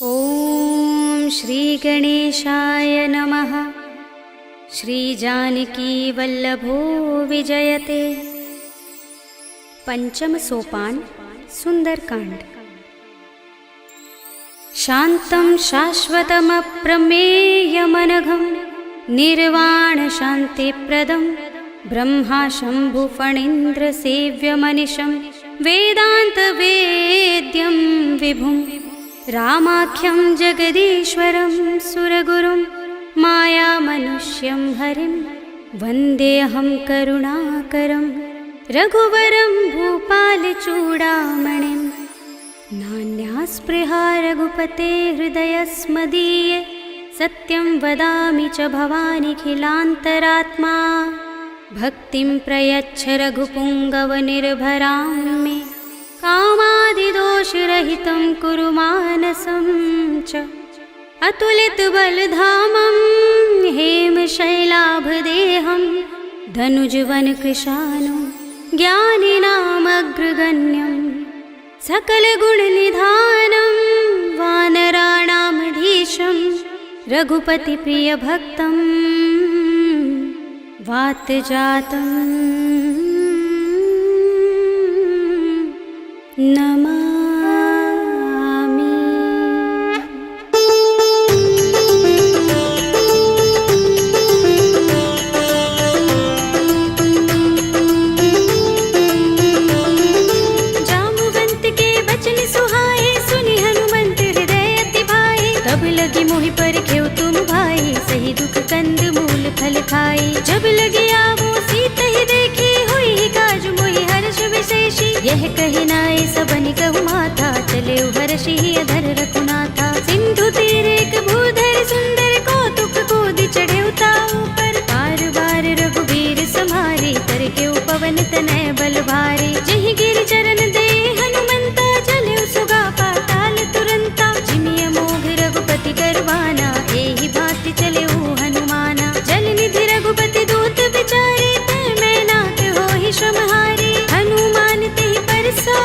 ॐ श्री गणेशाय नमः। श्री जानकी वल्लभो विजयते। पंचम सोपान सुंदरकांड। शांतं शाश्वतमप्रमेयमनघं निर्वाण शांतिप्रदं ब्रह्मा शंभु फणीन्द्र सेव्यमनिशं वेदांत वेद्यं विभुं रामाख्यं जगदीश्वरं सुरगुरुं मायामनुष्यं हरिं वन्देऽहं करुणाकरं रघुवरं भूपालचूडामणिं। नान्यास्पृहा रघुपते हृदयस्मदीये सत्यं वदामि च भवानिखिलान्तरात्मा। भक्तिं प्रयच्छ रघुपुङ्गवनिर्भरां मे कामादिदोषरहितं कुरु मानसं च। अतुलितबलधामं हेमशैलाभदेहं धनुजवनकृशानं ज्ञानिनामग्रगण्यं सकलगुणनिधानं वानराणामधीशं रघुपतिप्रियभक्तं वातजातं नमामि। जाम्बुवंत के बचन सुहाए सुनि हनुमंत हृदय अति भाए। तब लगी मोहि परखेउ तुम भाई सही दुख कंद मूल फल खाई। जब लगी आवो सीत ही देखी हुई काज मोहि हर्ष विशेषी। यह कहि नाय सबनि कहु माथा चले हर्षि अधर रघुनाथा। सिंधु तीर एक भूधर सुंदर कौतुक कोदि चढ़े ताऊ पर। बार बार रघुबीर सम्हारे करके पवन तनय बल भारे। जहि गिर चरण दे हनुमंता चले सुगा पाताल तुरंता। जिमिय मोघ रघुपति करवाना एहि भांति चले हनुमाना। जल निधि रघुपति दूत बिचारे तै मैं नाथ होहि श्रमहारे। हनुमान तेहि परसा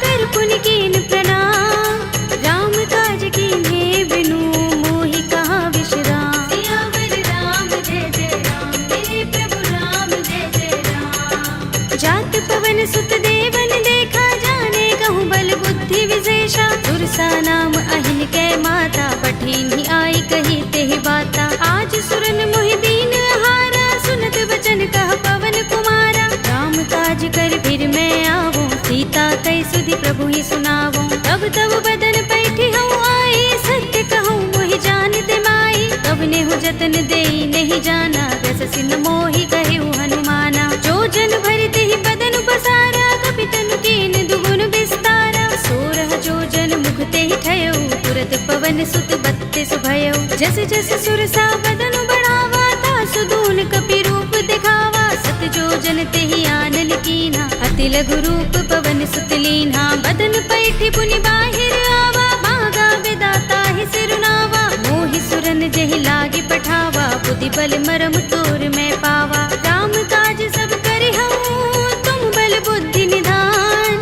कर पुनि कीन प्रणाम। राम काज कीन्हे बिनु मोहि कहाँ विश्राम। सियावर राम जय जय राम मेरे प्रभु राम जय जय राम। जात पवन सुत देवन देखा जाने कहूँ बल बुद्धि विशेषा। दुर्सा नाम अहिन कै माता पठिन्हि आई कही तेहि बाता। आज सुरन मोहि दीन हारा सुनत वचन कह पवन कुमारा। राम काज कर फिर मैं आवो सीता कई सुधि प्रभु ही सुनावो। तब तब बदन पैठी हूँ आई सत्य कहूँ मोहि जानते माई। तब नेहु जतन देई नहीं जाना रस सिन मोहि कहेउ हनुमाना। जो जन भरते ही बदन पसारा कपि तनु कीन दुगुन विस्तारा। सोरह जो जन मुख ते ही ठयउ तुरत पवन सुत बत्तीस भयउ। जस जस सुरसा बदन बढ़ावा तासु दून कपि रूप दिखावा। सत जो जन ते ही आनन कीना अति लघु रूप पवन सुत लीन्हा। बदन पैठी पुनि बाहिर आवा मागा विदाता ही सिरुनावा। मोहि सुरन जहि लागे पठावा बुद्धि बल मरम तोर मैं पावा। राम काज सब करे हूँ तुम बल बुद्धि निधान।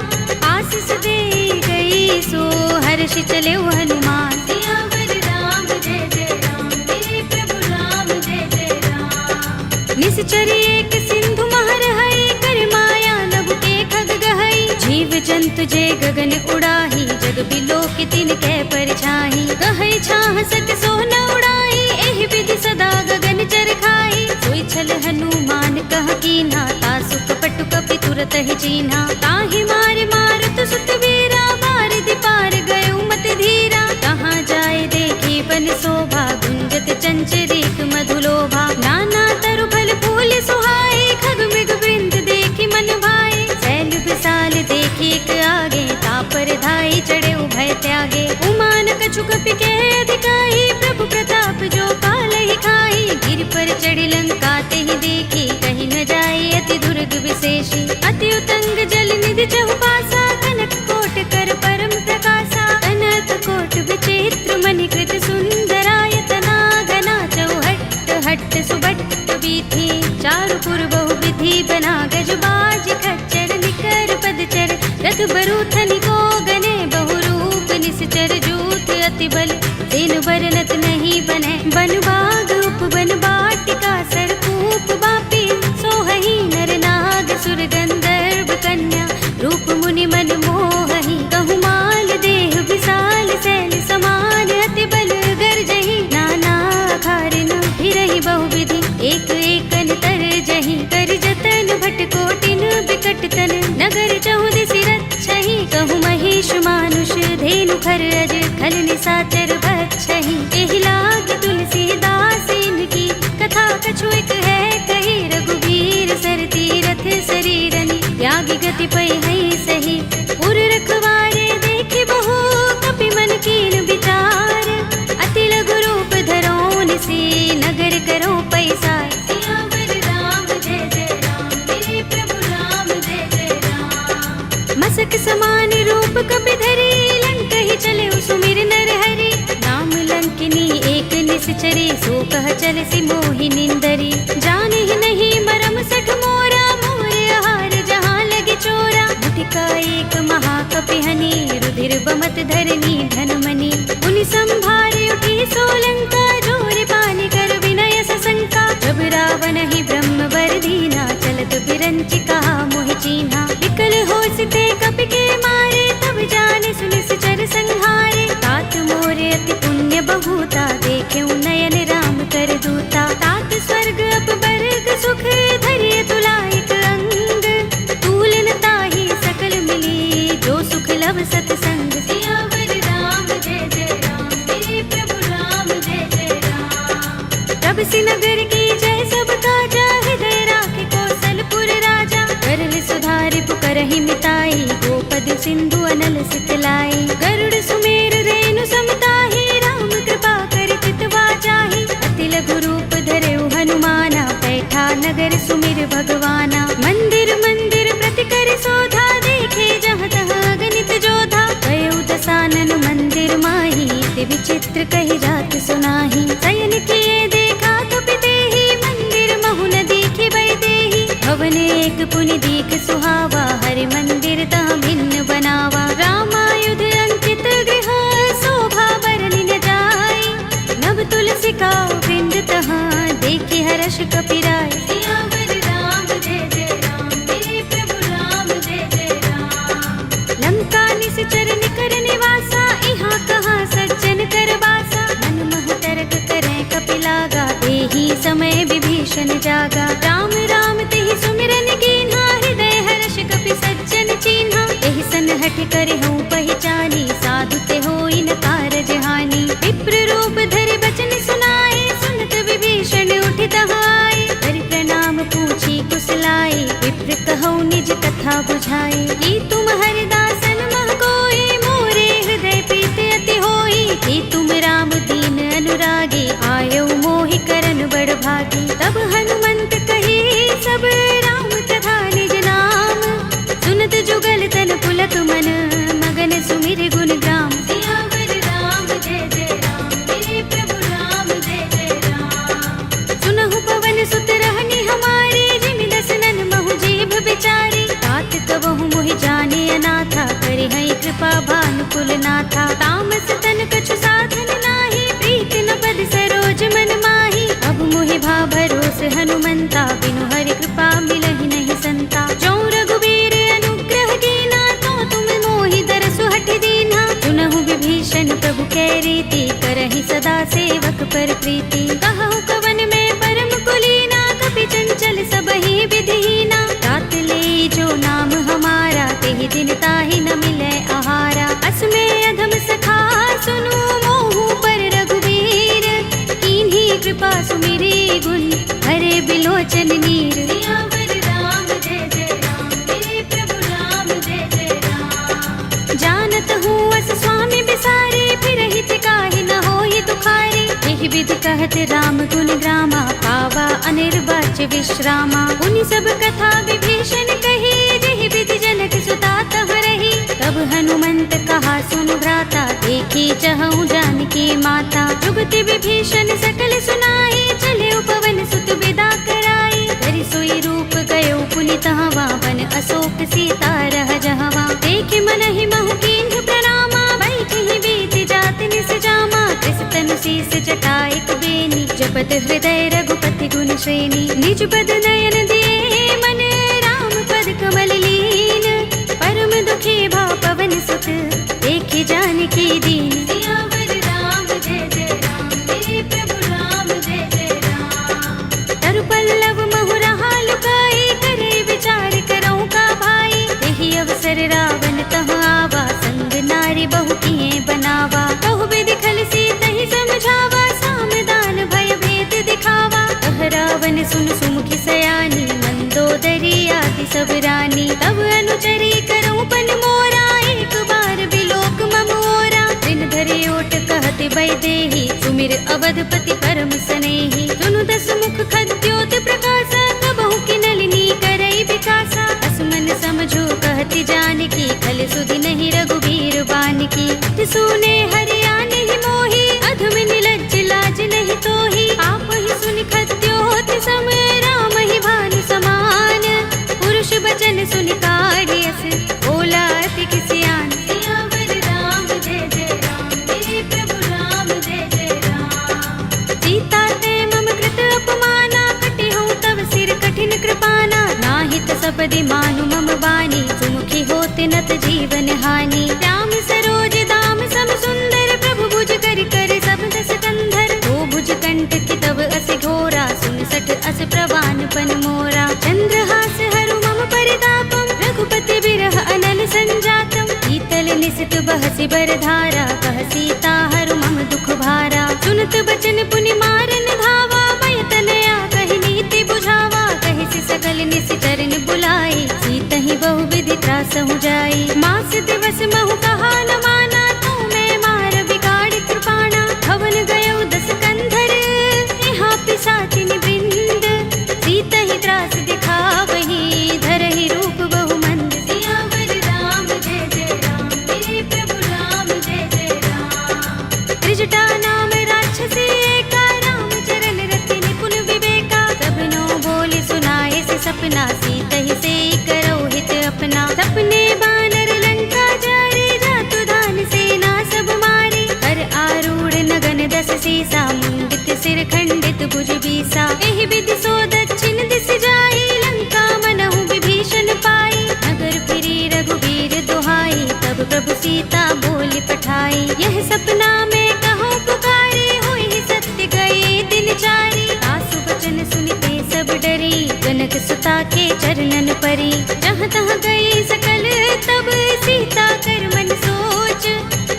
आशीष दे गई सो हर्ष चले हनुमान। सियावर राम जय जय राम मेरे प्रभु राम जय जय राम। निश्चरी एक सिंधु महर है कर माया नभ के खग गहई। जीव जंतु जे गगन उड़ाही जग बिलोक तिन कै परछाई। कहै छाह सक सो न उड़ाई एहि विधि सदा गगन चर खाई। सोई छल हनुमान कह कीन्हा तासु कपट कपि तुरत ही चीन्हा। ताहि मार मारत सुत वीरा बारिधि पार गयो मत धीरा। कहाँ जाए देखी बन शोभा गुंजत चंचरीक मधुलोभा। नाना तरु फल फूल सुहाए खग मृग वृंद देखी मन भाए। शैल विशाल देखी एक आगे तापर धाई चढ़े उभय त्यागे। उमान कछु कपि के अधिकाई प्रभु प्रताप जो काल ही खाई। गिर पर चढ़ी लंका ते ही देखी कहीं न जाए अति दुर्ग विशेषी। अति उतंग जल निधि चहुपासा कनक कोट कर परम प्रकाशा। अनर्थ कोट विचित्र मणिकृत सुंदरायतना घना चौहट्ट हट्ट सुबट्ट बीथी। चारु पुर बहु विधि बना गज बाज खच्चर निकर पदचर। रथ बरूथनि को गने बहुरूप निश्चर जूथ अति अति बल तेनु बरनत नहीं बने। बन बाग उपवन बाटिका सरकूप बापी सोहही नर नाग सुर गंधर्व कन्या रूप मुनि मन मोहही। कहु माल देह विशाल सैल समान अति बल गर्जही। नाना खारिन फिरहि बहुविधि एक एकन तर जही। कर जतन भट कोटिन बिकट तन नगर चहुदिसि रक्षहि। कहु महेश मानुष धेनु खर अज खल निसाचर बक्षहि। एहि लाग तुलसीदास इनकी कथा कछु एक है कही। रघुबीर सर तीरथ शरीरनि त्यागी गति पै है सही। पुर रखवारे देखे बहु कपि मन कीन विचार। अति लघु रूप धरोन से नगर करो पैसार। सियावर राम जय जय राम मेरे प्रभु राम जय जय राम। मसक समान रूप कपि धरे लंक ही चले सुमिर नर हरि। नाम लंकिनी एक निश्चरे सो कह चल सि मोहि निंदरी। जाने ही नहीं मरम सठ मोरा मोरे आहार जहाँ लगे चोरा। मुठिका एक महाकपि हनि रुधिर बमत धरनी धनमनि। उनि संभारे उठी सोलंका जोर पानी कर विनय सशंका। जब रावण ही ब्रह्म वर दीना चलत बिरंचिका मोहि चीन्हा। विकल होसते कपि के मारे तब जाने सुनिश्चर संहारे। तात मोरे अति पुण्य बहुता देखे नयन राम कर दूता। तात स्वर्ग अपवर्ग सुख धरिय तुलायक अंग। तूलन ताहि सकल मिली जो सुख लव सतसंग। सियावर राम जय जय राम मेरे प्रभु राम जय जय राम। तब सि नगर की जय सब काजा हृदय राखे कौशलपुर राजा। करल सुधारि पुकारहि मिताई गोपद सिंधु अनल सितलाई। गरुड़ सुमेर रेणु समताहि राम कृपा कर चितवा जाहि। अति लघु रूप धरेउ हनुमाना बैठा नगर सुमिर भगवाना। मंदिर मंदिर प्रति कर शोधा देखे जहाँ तहाँ गणित जोधा। गयउ दसानन मंदिर माही ते विचित्र कही जात सुनाही। शयन किए देखा कपि देहि मंदिर महु न दीखे बै देहि। भवन एक पुनि दीख सुहावा हरि मंदिर तहाँ भिन्न बनावा। रामायुध अंकित गृह शोभा बरनि न जाय। नव तुलसी का वृंद तहाँ देखे हर्ष कपि राय। सियावर राम जय जय राम मेरे प्रभु राम जय जय राम। लंका निश्चर निकर निवासा इहाँ कहाँ सज्जन कर बासा। मन महु तरक करे कपि लागा तेहि समय विभीषण जागा। राम राम तेहि सुमिरन कीन्हा हृदय हर्ष कपि सज्जन चीन्हा। एहि सन हठ करे हूँ पहचानी साधु ते होई न कारज हानि। विप्र रूप धरि बचन सुनाए सुनत विभीषण उठि तहाय। हरि प्रणाम पूछी कुशलाए विप्र कहौ निज कथा बुझाए। कि तुम हरिदासन मह कोई मोरे हृदय प्रीत अति होई। कि तुम राम दीन अनुरागी आयो मोहि करन बड़ भागी। तब हनुमंत कही सब राम तथा निज नाम। सुनत जुगल तन पुलक मन मगन सुमिर गुण ग्राम। सियावर राम जय जय राम मेरे प्रभु राम जय जय राम। सुनहु पवन सुत रहनि हमारे जिमि दसनन महु जीभ बिचारी। तात कबहु मोहि जाने अनाथा करि हई कृपा भानुकुल नाथा। तामस तन कछु साधन नाही प्रीति न पद सरोज मन माही। अब मोहि भा भरोस हनुमंता बिनु हरि कृपा मिलहि नहीं संता। जो रघुबीर अनुग्रह कीना तो तुम मोहि दरसु हठ दीना। सुनहु विभीषण प्रभु कै रीति करहि सदा सेवक पर प्रीति। कहु कवन में परम कुलीना कपि चंचल सबहि विधिहीना। तात ले जो नाम हमारा तेहि दिन ताहि न मिलै आहारा। असमे अधम सखा सुनु मोहु पर रघुबीर। कीन्ही कृपा सुमिरी गुण हरे बिलोचन नीर। सियावर राम जय जय राम मेरे प्रभु राम जय जय राम। जानत हूँ अस स्वामी बिसारे फिरहि काहि न होहि दुखारे। एहि विधि कहत राम गुण ग्रामा पावा अनिर्वाच्य विश्रामा। उनि सब कथा विभीषण कही जेहि विधि जनक सुता तह रही। तब हनुमंत कहा सुन भ्राता देखी चहु जानकी माता। जुगति विभीषण सकल सुनाई चले पवन सुत विदा कराई। करि सोई रूप गयो पुनि तहवा वन अशोक सीता रह जहवा। देखे मन ही महु कीन्ह प्रणामा बैठहि बीति जात निस जामा। सुनत हृदय रघुपति गुण श्रेणी। निज पद नयन दिए मन राम पद कमल लीन। परम दुखी भाव पवन सुत देखे जानकी दीन। सियावर राम जय जय राम, मेरे प्रभु राम जय जय राम। तरु पल्लव महु रहा लुकाई, करे विचार करऊं का भाई। यही अवसर रावण तह आवा, संग नारी बहु किए बनावा। कहु विधि खल सीत ही समझावा, सामदान भय भेद दिखावा। कह रावण सुन सुमुखी सयानी, मंदोदरी आदि सब रानी। तब अनुचरी करऊं पन मोरा, एक बार बिलोक मम ओरा। दिन धरि ओट कहते वैदेही, सुमिर अवधपति परम सनेही। सुनु दस मुख खद्योत प्रकाशा, कबहु की नलिनी करई विकासा। असमन समझो कहती जानकी, खल सुधि नहीं रघुबीर बानकी। सुने हरियाणि ही मोही, अधम निलज्ज लाज नहीं तोही। आप ही सुनि खद्योत सम, राम ही भानु समान। पुरुष बचन सुनि काढ़ियस, बोला अति किसियान। सियावर राम जय जय राम, मेरे प्रभु राम जय जय राम। सीता ते मम कृत अपमाना, कटे हूँ तव सिर कठिन कृपाना। नाहित सपदि मानु मम बानी, सुमुखी होते नत जीवन हानि। राम सरोज दाम सम सुंदर, प्रभु भुज कर कर सब दस कंधर। दो भुज कंठ की तब अस घोरा, सुन सठ अस प्रवान पन मोरा। चंद्रहास हरु मम परितापम, रघुपति बिरह अनल संजातम। शीतल निसित बहसि बरधारा, कह सीता हरु मम दुख भारा। सुनत बचन पुनि मारन धावा, भय तनया कहि नीति बुझावा। कहि सि सकल निश्चरण बुलाई, सीतहि बहु विधि त्रासहु जाई। मास दिवस महु कहा न माना, तू मैं मार बिगाड़ कृपाणा। हवन गयो दस कंधर, यहाँ पिशाचिनि वृंद। सीतहि त्रास दिखावही, धरहि रूप बहु मंद। सियावर राम जय जय राम, मेरे प्रभु राम जय जय राम। त्रिजटा नाम राक्षसी एका, राम चरण रति निपुण विवेका। सबनो बोले सुनाए से सपना, सीतहि से करौ हित अपना। सपने बानर लंका जारे, जातु धान सेना सब मारे। कर आरूढ़ नगन दस सीसा, मुंडित सिर खंडित भुज बीसा। एहि विधि सो दक्षिण दिस जाई, लंका मनहु विभीषण पाई। नगर फिरी रघुबीर दुहाई, तब प्रभु सीता बोली पठाई। यह सपना में कहो पुकारे, होई सत्य गए दिन चारी। सासु वचन सुनते सब डरी, जनक सुता के चरणन परी। जहाँ तहाँ गई सकल तब, सीता कर मन सोच।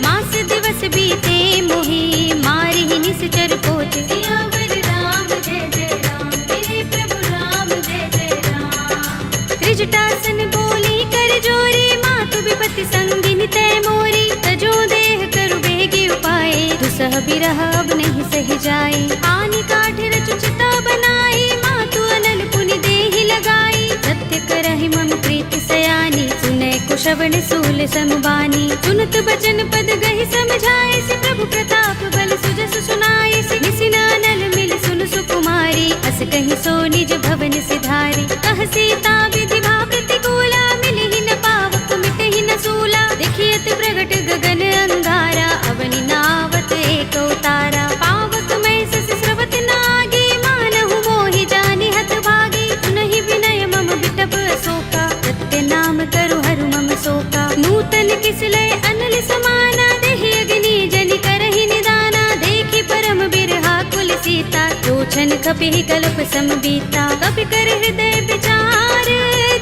मास दिवस बीते मोही, मारि ही निश्चर पोच। सियावर राम जय जय राम, मेरे प्रभु राम जय जय राम। त्रिजटासन बोली कर जोरी, मातु विपति संगिनी तय मोरी। तजो देह करु बेगी उपाय, दुसह बिरह अब नहीं सह जाए। हानि काठ रचु चिता बनाई, मातु अनल पुनि देहि लगाई। सत्य करहि मम प्रीति सयानी, सुनै कुशवन सूल समबानी। सुनत बचन पद गहि समझाए, से प्रभु प्रताप बल सुजस सुनाए। से निसिनानल मिल सुन सुकुमारी, अस कहि सो निज भवन सिधारी। कह सीता विधि भा प्रतिकूला, मिलहि न पावक मिटहि न सूला। देखियत प्रगट गगन अंगारा, अवनि नावत एक उतारा। पावक मैं सस स्रवत नागी, मानहु मोहि जानि हत भागी। सुनहि विनय मम बिटप अशोका, सत्य नाम करु हरु मम शोका। नूतन किसलय अनल समाना, देहि अग्नि जनि करहि निदाना। देखि परम बिरहा कुल सीता, लोचन कपिहि कल्प सम बीता। कपि कर हृदय विचार,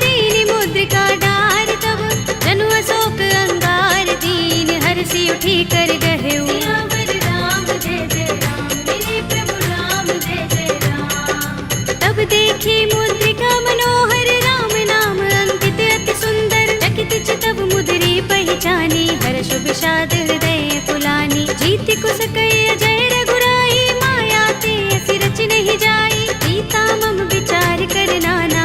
दीनि मुद्रिका डार। तब जनु अशोक अंगार, दीन हरषि उठी कर गहेउ। सियावर राम जय जय राम, मेरे प्रभु राम जय जय राम। तब देखी मुद्रिका मनोहर, राम नाम अंकित अति सुंदर। चकित चितव मुद्री पहचानी, हर्ष विषाद हृदय कुलानी। जीति कुस कई अजय रघुराई, माया ते असि रच नहीं जाई। सीता मम विचार कर नाना,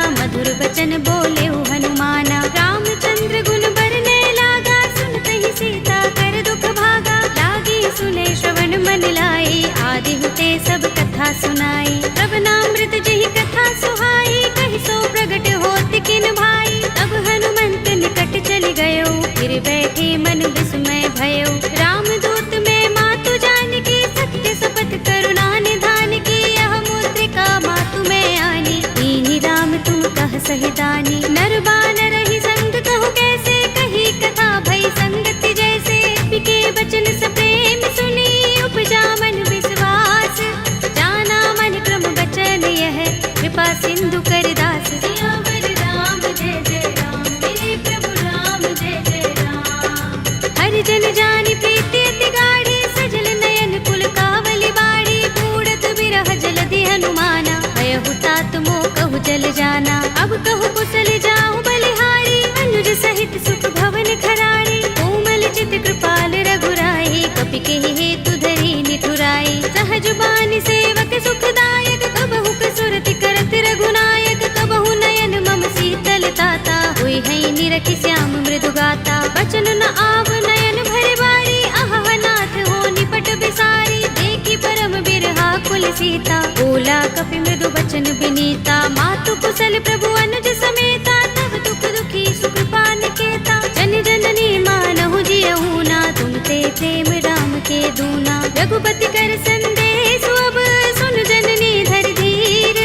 सखी श्याम मृदु गाता। बचन न आव नयन भरे बारी, आह नाथ हो निपट बिसारी। देखी परम बिरहा कुल सीता, बोला कपि मृदु बचन बिनीता। मातु कुशल प्रभु अनुज समेता, तब दुख दुखी सुख पान केता। जन जननी मानहु जियहु ना, तुम ते प्रेम राम के दूना। रघुपति कर संदेश अब सुन जननी धर धीर।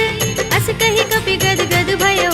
अस कहि कपि गद गद भयउ,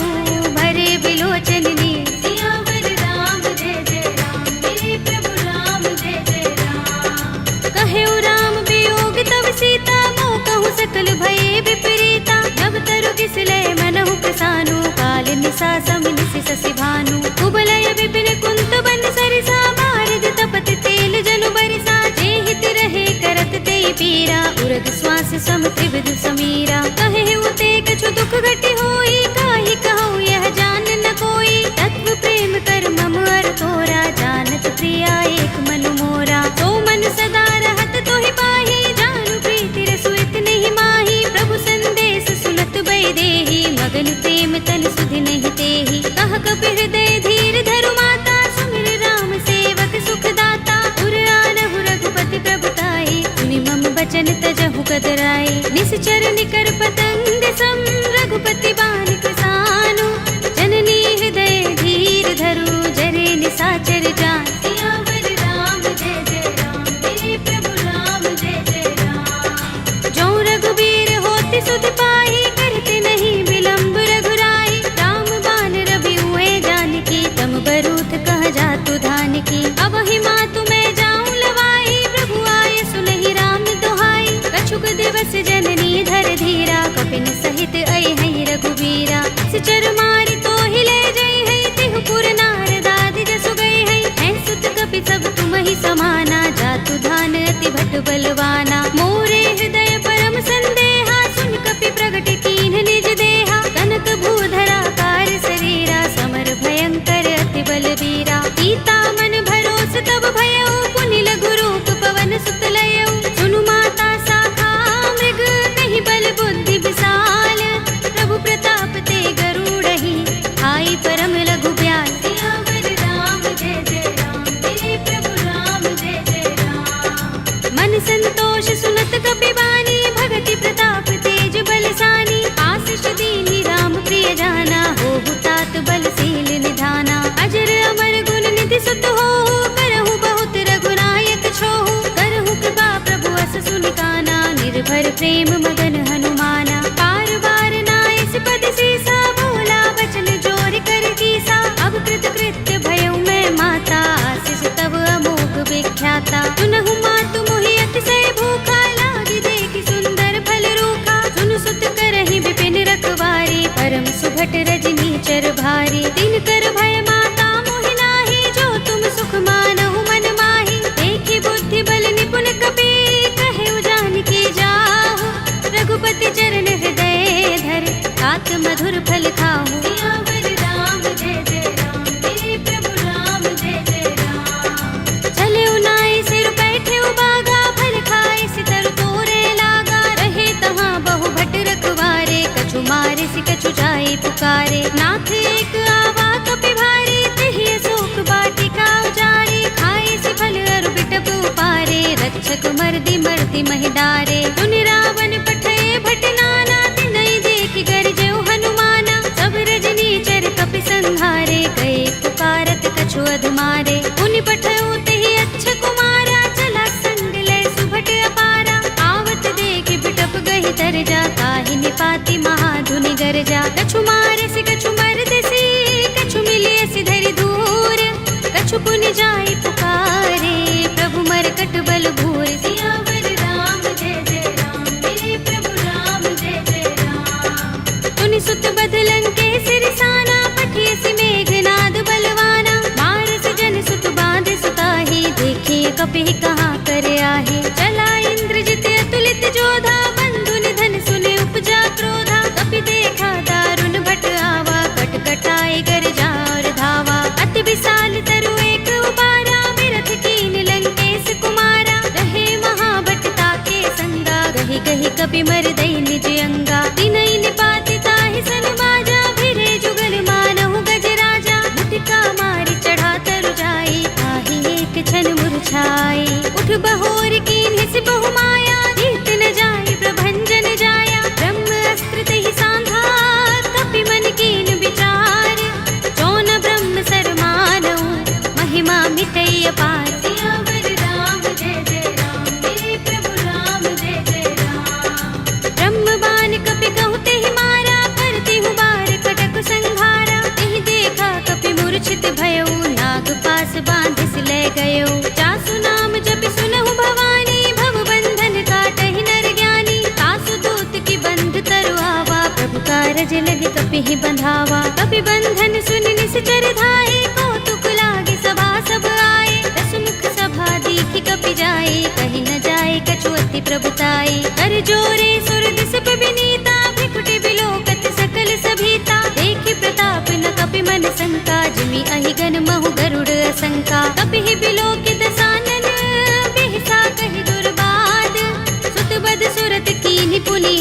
भरे बिलोचन नीर। सियावर राम जय जय राम, मेरे प्रभु राम जय जय राम। कहेउ राम वियोग तब सीता, मोह कहूँ सकल भये विपरीता। नव तरु किसलय मनहु प्रसानु, काल निसा समिनिस ससि भानु। कुबलय विपिन कुंत बन सरिसा, बारद तपत तेल जनु बरिसा। जे हित रहे करत ते पीरा, उरग श्वास सम त्रिविध समीरा। कहे उते कछु दुख घटी होई, काहि कहूँ यह जान न कोई। तत्व प्रेम कर मम अर तोरा, जानत प्रिया एक मनु मोरा। तो मन सदा रहत तोहि पाहि, जानु प्रीति रसु इतने माही। प्रभु संदेश सुनत बै देहि, मगन प्रेम तन सुधि नहीं तेहि। कह कपि हृदय धीर धरु माता, सुमिर राम सेवक सुख दाता। उर आनहु रघुपति प्रभुताई, सुनि मम बचन तजहु कदराई। निश्चर निकर पतंग सम, रघुपति बान कृसानु। जननी हृदय धीर धरु, जरे निसाचर जान। सियावर राम जय जय राम, मेरे प्रभु राम जय जय राम। जो रघुबीर होति सुध पाई, करते नहीं विलंब रघुराई। राम बान रवि हुए जानकी, तम बरूथ कह जातु धान की। अब ही मातु मैं जाऊं लवाई, प्रभु आए सुनहि राम दुहाई। कछुक दिवस जननी धर धीरा, कपिन सहित आई है रघुबीरा। सिचर मारि तो हिले जई है, तिहु पुर नारदादि जसु गई है। हैं सुत कपि सब तुम ही समाना, जातु धान अति भट बलवाना। मोरे हृदय परम संदेहा, सुन कपि प्रगट कीन्ह निज देहा। कनक भूधरा कार शरीरा, समर भयंकर अति बलवीरा। सीता मन भरोस तब भयउ, पुनि लघु रूप पवन सुत लयउ। सुनु माता शाखा मृग, कहि बल बुद्धि विशाल। प्रभु प्रताप ते गरुड़हि, आई परम लघु ब्याल। सियावर राम जय जय राम, मेरे प्रभु राम जय जय राम। मन संतोष सुनत कपि बानी, भगति प्रताप तेज बलसानी। आशीष दीनि राम प्रिय जाना, होहु तात बलशील निधाना। अजर अमर गुण निधि सुत होहु, करहु बहुत रघुनायक छोहु। करहु कृपा प्रभु अस सुनि काना, निर्भर प्रेम मगन हनुमाना। पार बार नाइस पद सीसा, बोला बचन जोर कर कीसा। अब कृत कृत्य भयउ मैं माता, आशीष तब अमोघ विख्याता। सुनहु मातु मोहि अतिशय भूखा, लागी देखि सुंदर फल रूखा। सुन सुत करहि विपिन रखवारी, परम सुभट रजनी चर भारी। दिन कर भय माता मोहि नाही, जो तुम सुख मानहु मन माही। देखि बुद्धि बल निपुण कपि, कहेउ जानकी जाहु। रघुपति चरण हृदय धर, तात मधुर फल खाहु। सियावर राम जय जय राम, मेरे प्रभु राम जय जय राम। चले उनाई सिर बैठे उबागा, फल खाए सितर तोरे लागा। रहे तहाँ बहु भट रखवारे, कछु मारे सि कछु जाए पुकारे। नाथ एक आवा कपि भारी, तिहि अशोक वाटिका उजारी। खाए सि फल अरु बिटप उपारे, रक्षक मर्दि मर्दि महिडारे। सुनि रावण पठय भट नाना, तिनहि देखि गरजेउ हनुमाना। सब रजनी चर कपि संहारे, गए पुकारत कछु अधमारे। पुनि पठयउ तिहि अच्छ कुमारा, चला संग लय सुभट अपारा। आवत देखि बिटप गहि तर जा, ताहि निपाति महाधुनि गरजा। कछु मारे सि कछु मरदसि, कछु मिलिय सि धरि दूर। कछु पुनि जाई पुकारे, प्रभु मरकट बल भूर। सियावर राम जय जय राम, मेरे प्रभु राम जय जय राम। तुनि सुत बदलन के सिरसाना, पठिय सि मेघनाद बलवाना। मारस जन सुत बांध सुताही, देखिए कपि कहाँ कर आहे। चला इंद्रजित अतुलित जोधा, बंधु निधन सुने उपजा क्रोधा। कपि देखा दारुण भट आवा, कट कटाई गर जार धावा। अति विशाल तरु एक उबारा, बिरथ कीन लंकेश कुमारा। रहे महाभट ताके संगा, गहि गहि कपि मर दई निज अंगा। तिनहि निपाति ताहि सन बाजा, भिरे जुगल मानहु गज राजा। मुटिका मार कपि बंधन सुन निश्चर धाये, कौतुक लागे सभा सब आए। दसमुख सभा देखी कपि जाए, कहीं न जाए कछु अति प्रभुताई। कर जोरे सुर दिस विनीता, भ्रिकुटि बिलोकत सकल सभीता। देखि प्रताप न कपि मन शंका, जिमि अहिगन महु गरुड़ असंका। कपि बिलोकित सानन, बिहसा कहि दुर्बाद। सुत बद सुरत कीन्हि पुनि,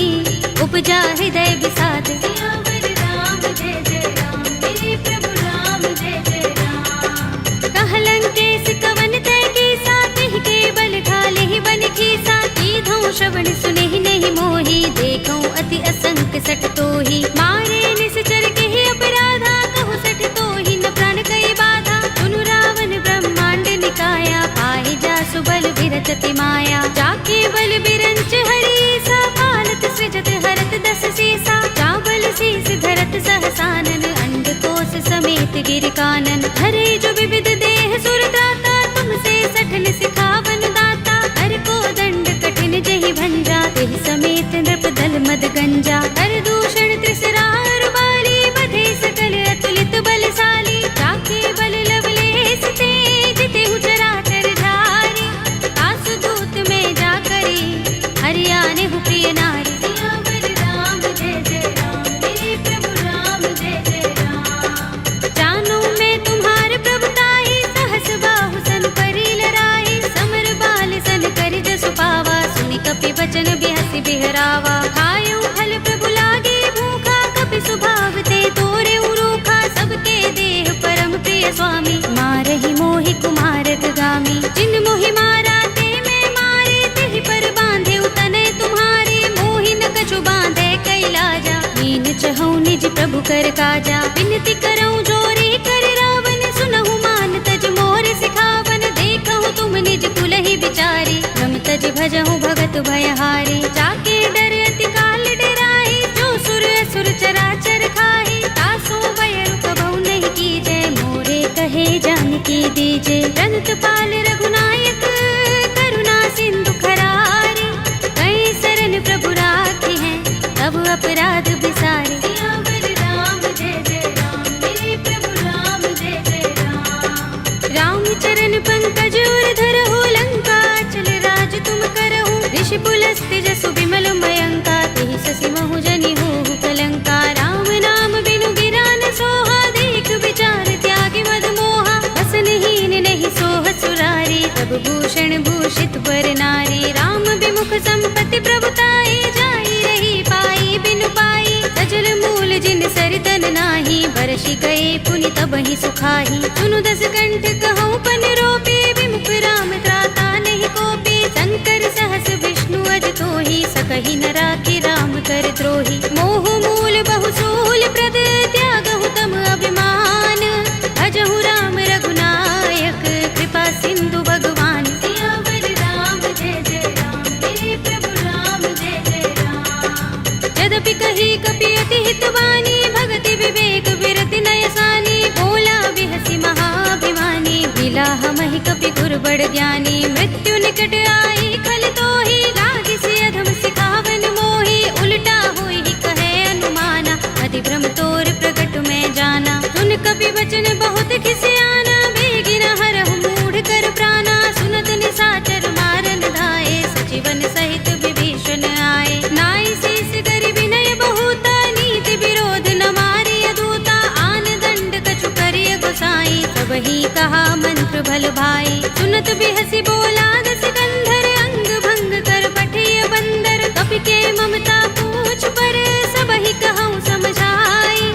उपजा हृदय विषाद। सियावर राम जय जय राम, मेरे प्रभु राम जय जय राम। कहलंकेश कवन तै कीसा, तिहि के बल ढाले बन खीसा। कीधौं श्रवण सुनेहि नहीं मोहि, देखौं अति असंक सठ तोहि। मारे निश्चर केहि अपराधा, कहु सठ तोहि न प्राण कई बाधा। सुनु रावण ब्रह्मांड निकाया, पाहि जासु बल विरचति माया। जाके बल बिरंच हरीसा, पालत सृजत हरत दस सीसा। चावल शीस धरत सहसानन, अंडकोश समेत गिर कानन। धरे जो विविध देह सुर त्राता, तुमसे सठन सिखावन दाता। हर को दंड कठिन जहि भंजा, तेहि समेत नृप दल मद गंजा। कर दूषण त्रिसरार बाली, बधे सकल अतुलित बलशाली। जाके बल लवलेस ते, जितेहु चराचर झारी। तासु दूत में जा करी, हरियाने हु प्रिय नारी। सियावर राम जय जय राम, मेरे प्रभु राम जय जय राम। जानो मैं तुम्हार प्रभुताई, सहस बाहु सन परी लराई। समर बाल सन करि जसु पावा, सुनि कपि बचन बिहसि बिहरावा। खायउ फल प्रभु लागे भूखा, कपि स्वभाव ते तोरे उरूखा। सबके देह परम प्रिय स्वामी, मारहि मोहि कुमारत गामी। जिन मोहि मारा ते मैं मारे, तिहि पर बांधे तनय तुम्हारे। मोहि न कछु बांधे कैलाजा, हीन चहु निज प्रभु कर काजा। विनती करऊं जोरी कर रावण, सुनहु मान तज मोर सिखावन। देखहु तुम निज कुलहि बिचारी, रम तज भजहु भगत भयहारी। जाके डर अति काल डराई, जो सुर असुर चराचर खाई। तासो भय रूप नहीं कीजय, मोरे कहे जानकी दीजे। रंत पाल रघुनायक, करुणा सिंधु खरारी। कई शरण प्रभु राखे हैं, तब अपराध बिसारे। सियावर राम जय जय राम, मेरे प्रभु राम जय जय राम। राम चरण पंकज उर धरहु, लंका चल राज तुम करहु। ऋषि पुलस्त्य जसु बिमल मयंका, तेहि शशि महु जनि होहु कलंका। राम नाम बिनु गिरा न सोहा, देख विचार त्यागी मद मोहा। बसनहीन नहीं सोह सुरारी, सब भूषण भूषित बर नारी। राम विमुख संपत्ति प्रभुताई, जाई रही पाई बिनु पाई। सजल मूल जिन सरितन नाही, बरषि गए पुनि तबहि सुखाही। सुनु दस कंठ कहूँ पन रोपी, विमुख राम त्राता नहीं कोपी। शंकर सहस विष्णु अज तोहि, सकहि न राखि राम कर द्रोही। मोह मूल बहु सूल प्रद, त्यागहु तम अभिमान। भजहु राम रघुनायक, कृपा सिंधु भगवान। सियावर राम जय जय राम, मेरे प्रभु राम जय जय राम। यद्यपि कही कपि अति हितवानी, भगति विवेक विरति नयसानी। बोला बिहसि महाभिमानी, मिला हमहि कपि गुर बड़ ज्ञानी। मृत्यु निकट आई खल तोहि, लागिसि अधम सिखावन मोहि। उल्टा होई कहे अनुमाना, अति भ्रम तोर प्रगट में जाना। सुन कपि वचन बहुत खिसियाना, बेगिन हरहु मूढ़ कर प्राणा। सुनत निशाचर मारन धाये, सजीवन सहित विभीषण आए। नाई शीस करि विनय बहुता, नीति विरोध न मारिय दूता। आन दंड कछु करिय गोसाई, सबहि कहा मंत्र भल भाई। सुनत बिहसि बोला दस कंधर, अंग भंग कर पठिय बंदर। कपि के ममता पूछ पर, सबहि कहूँ समझाई।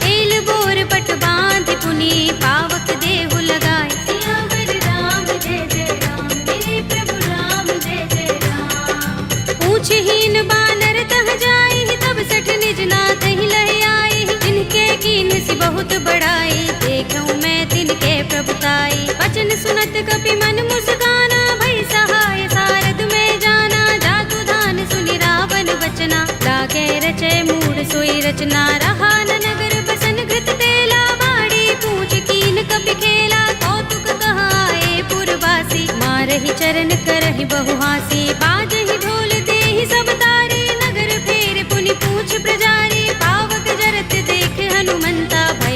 तेल बोर पट बांध पुनि, पावक देहु लगाई। सियावर राम जय जय राम, मेरे प्रभु राम जय जय राम। पूछहीन बानर तह जाई, तब सठ निज नाथ ही लह आई। जिनके कीन सि बहुत बड़ाई, देखूं मैं तिनके प्रभुताई। वचन सुनत कपि मन मुस्काना, भई सहाय सारद में जाना। जातु धान सुनि रावण वचना, लागे रचय मूढ़ सोई रचना। रहा न नगर बसन घृत तेला, बाड़ी पूछ कीन कपि खेला। कौतुक कहाए पुरवासी, मारहि चरण करहि बहुहासी। बाजहि ढोल देहि सब तारी, नगर फेर पुनि पूछ प्रजारी। पावक जरत देख हनुमंता, भय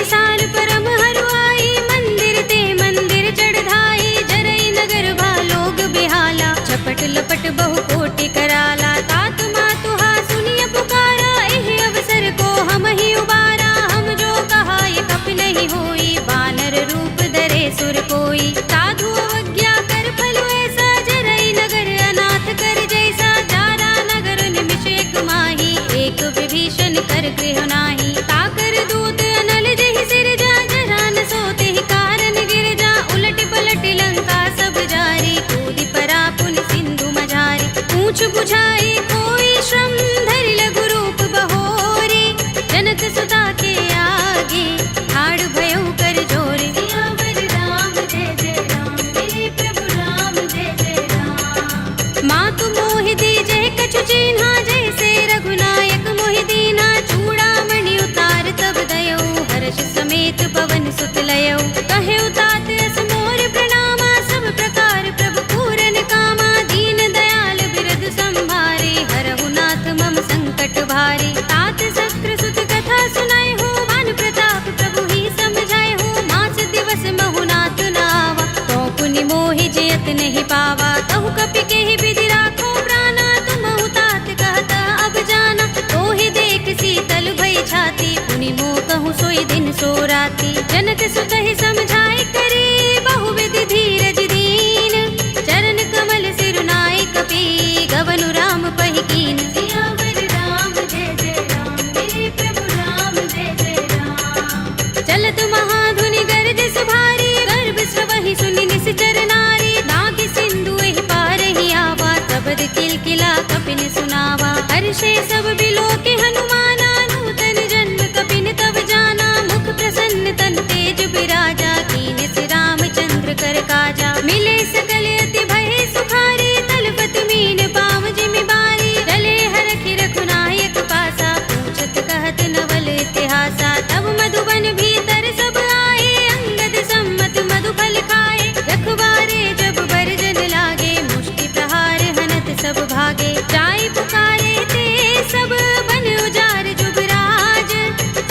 साल परम हरुआई, मंदिर ते मंदिर चढ़ाई, जरई नगर भा लोग बिहाला, झपट लपट बहु कोटि कराला। तात मातुहा सुनिय पुकारा, एहि अवसर को हम ही उबारा, हम जो कहा ये कप नहीं होई, बानर रूप धरे सुर कोई। साधु अवज्ञा कर फल ऐसा, जरई नगर अनाथ कर जैसा, जारा नगर निमिष एक माही, एक विभीषण कर गृह नाही। ताकर दूत अनल जहि सिर जा, जरा न सोते ही कारण गिर जा, उलट पलट लंका सब जारी, कूदि परा पुन सिंधु मझारी। पूछ बुझाई कोई श्रम, धरि लघु रूप बहोरी, जनक सुता के आगे ठाड़ भयउ कर जोरे। सियावर राम जय जय राम, मेरे प्रभु राम जय जय राम। मातु मोहि दीजै कछु चिन्हा, जैसे रघुनायक मोहि दीना, चूड़ामणि उतार तब दयौ, हर्ष समेत पवन सुत लयौ। कहे उतात अस मोर प्रणामा, सब प्रकार प्रभु पूरन कामा, दीन दयाल बिरद संभारे, हरहु नाथ मम संकट भारे। तात शक्र सुत कथा सुनाए हो, मान प्रताप प्रभु ही समझाए हो, मास दिवस महु नाथ नावा, तो पुनि मोहि जयत नहीं पावा। कहु कपि केहि विधि राखो प्राणा, तुमहु तात कहता अब जाना, तो ही देख शीतल भई छाती, पुनि मोह कहूँ सोई दिन सो राती। जनक सुत ही समझाए करे, बहु विधि धीरज दीन, चरण कमल सिरुनाए कपि, गवनु राम पहि कीन। सियावर राम जय जय राम, मेरे प्रभु राम जय जय राम। चलत महाधुनि गरज सुभारी, गर्भ स्रवहि सुनि निश्चर नारी, नाग सिंधु एहि पार ही आवा, शब्द किलकिला कपिन सुनावा। हर्षे सब बिलोके हनुमाना, नूतन जन्म कपिन तब जाना, मुख प्रसन्न तन तेज बिराजा, कीने से रामचंद्र कर काजा। मिले सकल अति भय सुखारी, तलपत मीन पाम जिमि बारी, चले हरखि रघुनायक पासा, पूछत कहत नवल इतिहासा। तब मधुबन भीतर सब आए, अंगद सम्मत मधु फल खाए, रखवारे जब बरजन लागे, मुष्टि प्रहार हनत सब भागे। जाय पुकारे ते सब बन उजार जुबराज,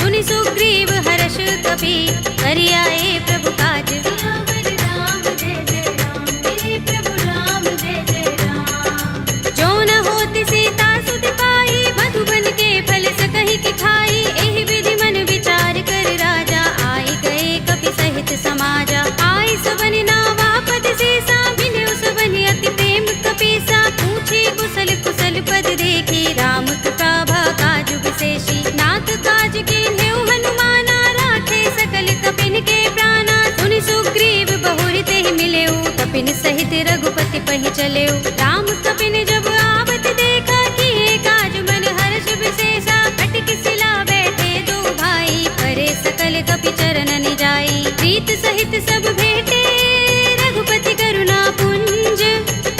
सुनि सुग्रीव हर्ष कपि, करि आए प्रभु काज। सियावर राम जय जय राम, मेरे प्रभु राम जय जय राम। जो न होत सीता सुत पाई, मधुबन के फल सकहि कि खाई, एहि विधि मन विचार कर राजा, आए गए कपि सहित समाजा। आए सबन नावा पद सीसा, बिनु सबन अति प्रेम कपीसा, पूछी कुशल कुशल पद देखी, राम कृपा भा काज विशेषी। नाथ काज कीन्हेउ हनुमाना, राखे सकल कपिन के प्राणा, सुनि सुग्रीव बहुरि तेहि मिलेउ, कपिन सहित रघुपति पहि चलेउ। राम कपिन जब आवत देखा, किए काज मन हर्ष विशेषा, कटि सिला बैठे दो भाई, परे सकल कपि चरण निजाई। प्रीत सहित सब भेटे, रघुपति करुणा पुंज,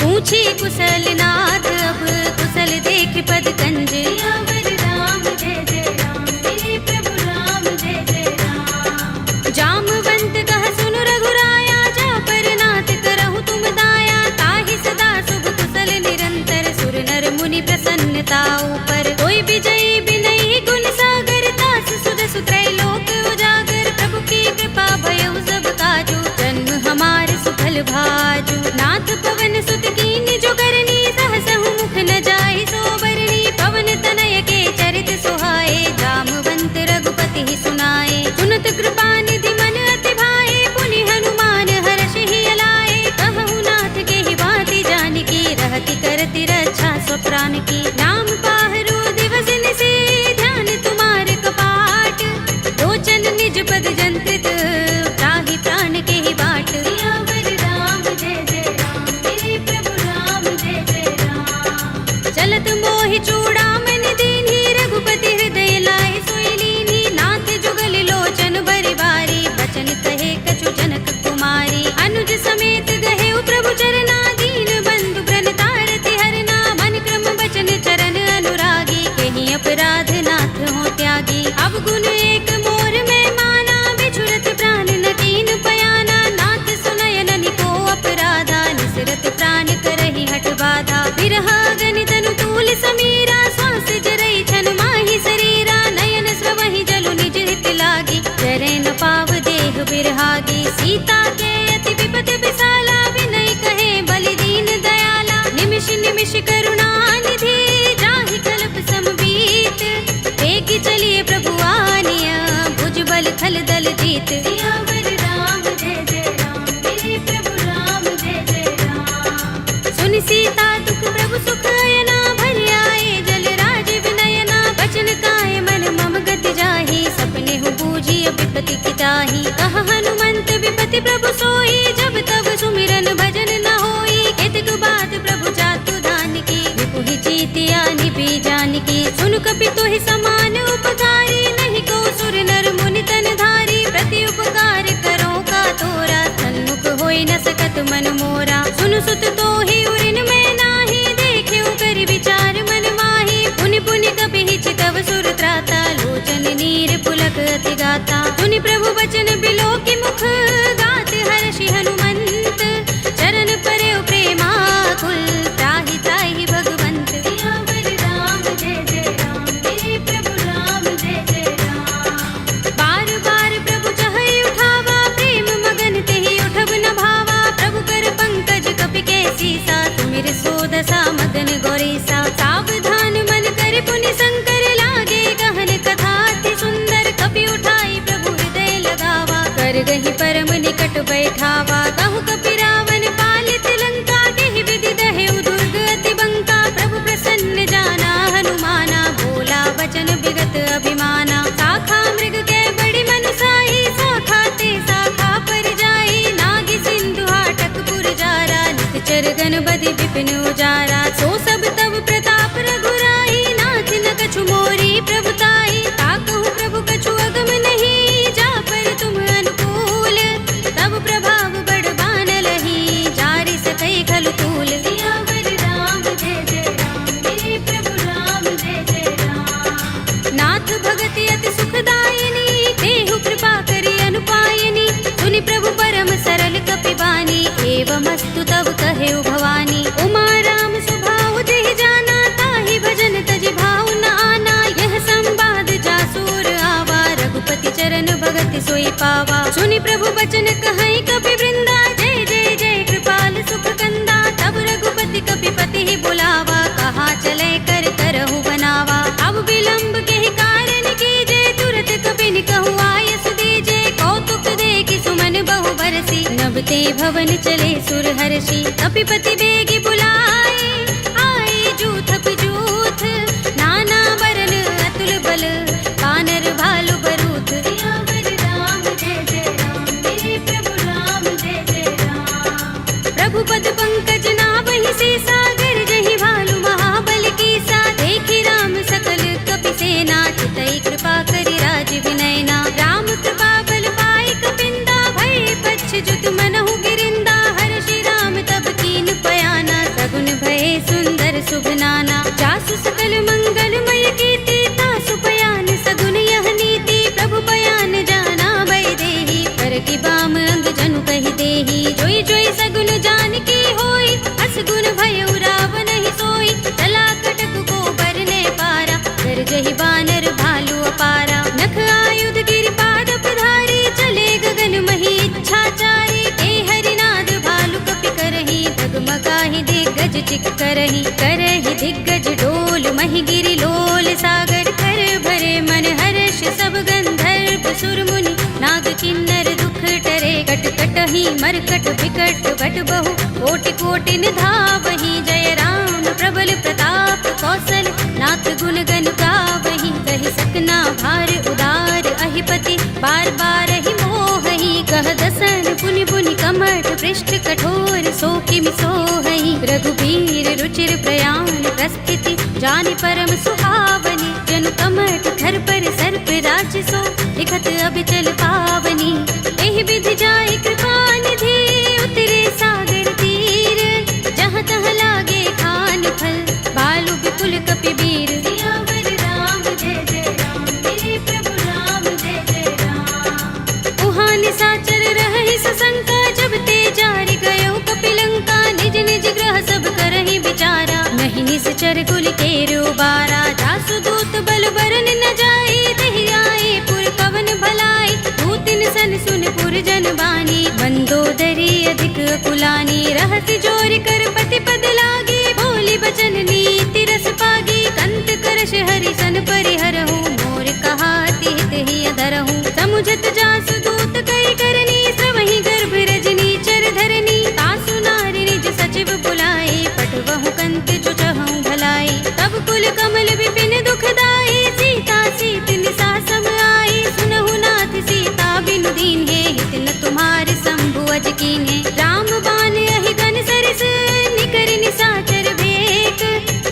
पूछी कुशल नाथ अब, कुशल देख पद कंज। सियावर राम जय जय राम, मेरे प्रभु राम जय जय राम। जामवंत कह सुनु रघुराया, जा पर नाथ करहु तुम दाया, ताहि सदा शुभ कुशल निरंतर, सुर नर मुनि प्रसन्नता ऊपर। कोई विजयी बिनहि गुण सागर, दास सुदसु त्रैलोक उजागर, प्रभु की कृपा भयउ सब काजू, जन्म हमार सुफल भाजू। नाथ पवन सुत कीन्हि जो करनी, सहसहु मुख न जाहि सोबरनी, पवन तनय के चरित सुहाए, जामवंत रघुपति ही सुनाए। सुनत कृपा निधि मन अति भाए, पुनि हनुमान हर्ष ही अलाए, कहु नाथ के ही बाति जानकी, रहति करति रक्षा स्वप्रान की। नाम पाहरो दिवस निशि, ध्यान तुम्हार कपाट, लोचन निज पद जंत्रित, त्राहि प्राण के ही बाट। सियावर राम जय जय राम, मेरे प्रभु राम जय जय राम। चलत मोहि चूड़ामणि दीन्हि, रघुपति हृदय लाए सोई लीन्हि, नाथ जुगल लोचन बरि बारी, बचन कहे कछु जनक कुमारी। अनुज समेत गहेउ प्रभु चरना, दीन बंधु प्रण तारति हरना, मन क्रम बचन चरण अनुरागी, कहीं अपराध नाथ हो त्यागी। अब गुण एक मोर में माना, भागी। सीता के अति विपद विसाला, विनय कहे बलि दीन दयाला। निमिष निमिष करुणा निधि, जाहि कल्प समबीत। वेगी चलिए प्रभु आनिया, भुजबल थल दल जीत। सियावर राम जय जय राम, मेरे प्रभु राम जय जय राम। सुन सीता दुख प्रभु सुख अयना, भरि आए जल राज विनयना। बचन काय मन मम गति जाहि, सपने हूँ बूझिय विपति की ताहि। कह हनुमंत विपति प्रभु सोई, जब तब सुमिरन भजन न होई। केतक बात प्रभु जातु दान की, विपुहि जीतिया निभि जानकी। सुन कपि तोहि समान उपकारी, नहीं को सुर नर मुनि तन धारी। प्रति उपकार करो का तोरा, सन्मुख होई न सकत मन मोरा। सुन सुत तोहि उरिन में नाही, देखे कर विचार मन माही। पुनि पुनि कपि चितव सुर त्राता, लोचन नीर पुलक अति गाता। सुनि प्रभु बचन बिलो की मुख, गात हर्षि हनुमंत। चरण परे प्रेमाकुल, त्राहि त्राहि भगवंत। सियावर राम जय जय राम, मेरे प्रभु राम जय जय राम। बार बार प्रभु चहई उठावा, प्रेम मगन तेहि उठब न भावा। प्रभु कर पंकज कपि के सीसा, तुमिर सोदसा मगन गौरीसा। सावधान मन कर पुनि शंकर, लागे गहन कथा अति सुंदर। कपि उठाई प्रभु हृदय लगावा, कर गहि परम निकट बैठावा। कहु कपि रावण पालित लंका, केहि विधि दहेउ दुर्ग अति बंका। प्रभु प्रसन्न जाना हनुमाना, बोला वचन विगत अभिमाना। शाखा मृग के बड़ी मनुसाही, शाखा ते शाखा पर जाई। नागी सिंधु हाटक पुर जारा, निकचर गण बदि विपिन उजारा। सो सब तब प्रताप रघुराई, नाथ न कछु मोरी प्रभुताई। ताकहु प्रभु कछु अगम नहीं, जा पर तुम अनुकूल। तब प्रभाव बड़ बानलहि, जारि सकई खलु तूल। सियावर राम जय जय राम, मेरे प्रभु राम जय जय राम। नाथ भगति अति सुखदायिनी, देहु कृपा करि अनुपायिनी। सुनि प्रभु परम सरल कपि बानी, एवमस्तु तब कहेउ भवानी। उमा राम स्वभाव जेहि जाना, ताहि भजन तजि भाव न आना। यह संवाद जासुर आवा, रघुपति चरण भगति सोई पावा। सुनि प्रभु बचन कहई कपि वृंदा, जय जय जय कृपाल सुख कंदा। तब रघुपति कपि पति ही बुलावा, कहा चले कर करहु बनावा। अब विलंब के कारण कीजे, तुरत कपि कहु आयस दीजे। कौतुक देखि सुमन बहु बरसी, नभते भवन चले सुर हर्षि। कपिपति बेगी बुलाए, आए जूथ जूथ। नाना बरन अतुल बल, कानर भालु बरूथ। सियावर राम जय जय राम, मेरे प्रभु राम जय जय राम। प्रभु पद पंकज नावहि से, सागर जहि भालु महाबल कीसा। देखि राम सकल कपि सेना, चितई कृपा करि राज विनयना। राम कृपा बल पाई कपिंदा, भय पच्छ जुत मनहु गिरिंदा। हर्षि राम तब कीन पयाना, सगुन भय सुंदर शुभ नाना। जासु सकल मंगलमय कीर्ति, तासु पयान सगुन यह नीति। प्रभु पयान जाना भय देहि, पर की बाम अंग जनु कहि देहि। जोई जोई सगुन जानकी होई, असगुन भयउ रावण ही सोई। चला कटक को बरने पारा, कर जहि बानर भालु अपारा। नख आयुध गिरिपाद पधारी, चले गगन मही इच्छाचारी। ते हरिनाद भालु कपि करहि, डगमगाहि दिग्गज चिक करहि। करहि दिग्गज डोल, महि गिरि लोल सागर। कर भरे मन हर्ष सब गंधर्व सुर मुनि, नाग किन्नर दुख टरे। कट कटहि मरकट विकट बट बहु, कोटि कोटि निधावहि। जय राम प्रबल प्रताप कौशल, नाथ गुण गन गावहि। कहि सकना भार उदार, अहिपति बार बार ही मोहहि। कह दसन पुनि पुनि कमठ, पृष्ठ कठोर सो किमि सोहहि। रघुबीर रुचिर प्रयाण प्रस्थिति, जानि परम सुहावनी। जन कमठ धर पर सर्प राज सो, लिखत अबिचल पावनी। एहि विधि जाय कृपा निधि, उतरे सागर तीर। जहाँ तहाँ लागे खान फल, भालु विपुल कपि वीर। सियावर राम जय जय राम, मेरे प्रभु राम जय जय राम। उहाँ निशाचर रहहि सशंका, जब ते जारि गयो कपिलंका। निज निज ग्रह सब करहि विचारा, नहीं निश्चर कुल केर उबारा। जासु दूत बल बरन न जाई, देहि आए पुर कवन भलाई। दूतिन सन सुन पुरजन बानी, मंदोदरी अधिक कुलानी, रहसि जोर कर पति पद लागी, बोली बचन नीति रस पागी, कंत करश हरि सन परिहरहु, मोर कहा हित ही अधरहु, समुझत जासु दूत कई करनी, श्रवहि गर्भ रजनी चर धरनी, तासु नारी निज सचिव बुलाई, पठवहु कंत जो चहु भलाई, तब कुल कमल विपिन दुखदाई, सीता सीत निसा सम आई, सुनहु नाथ सीता बिनु दीन है, हित न तुम्हारे शंभु अज कीन है, राम बाण अहि गन सरिस, निकर निसाचर भेक,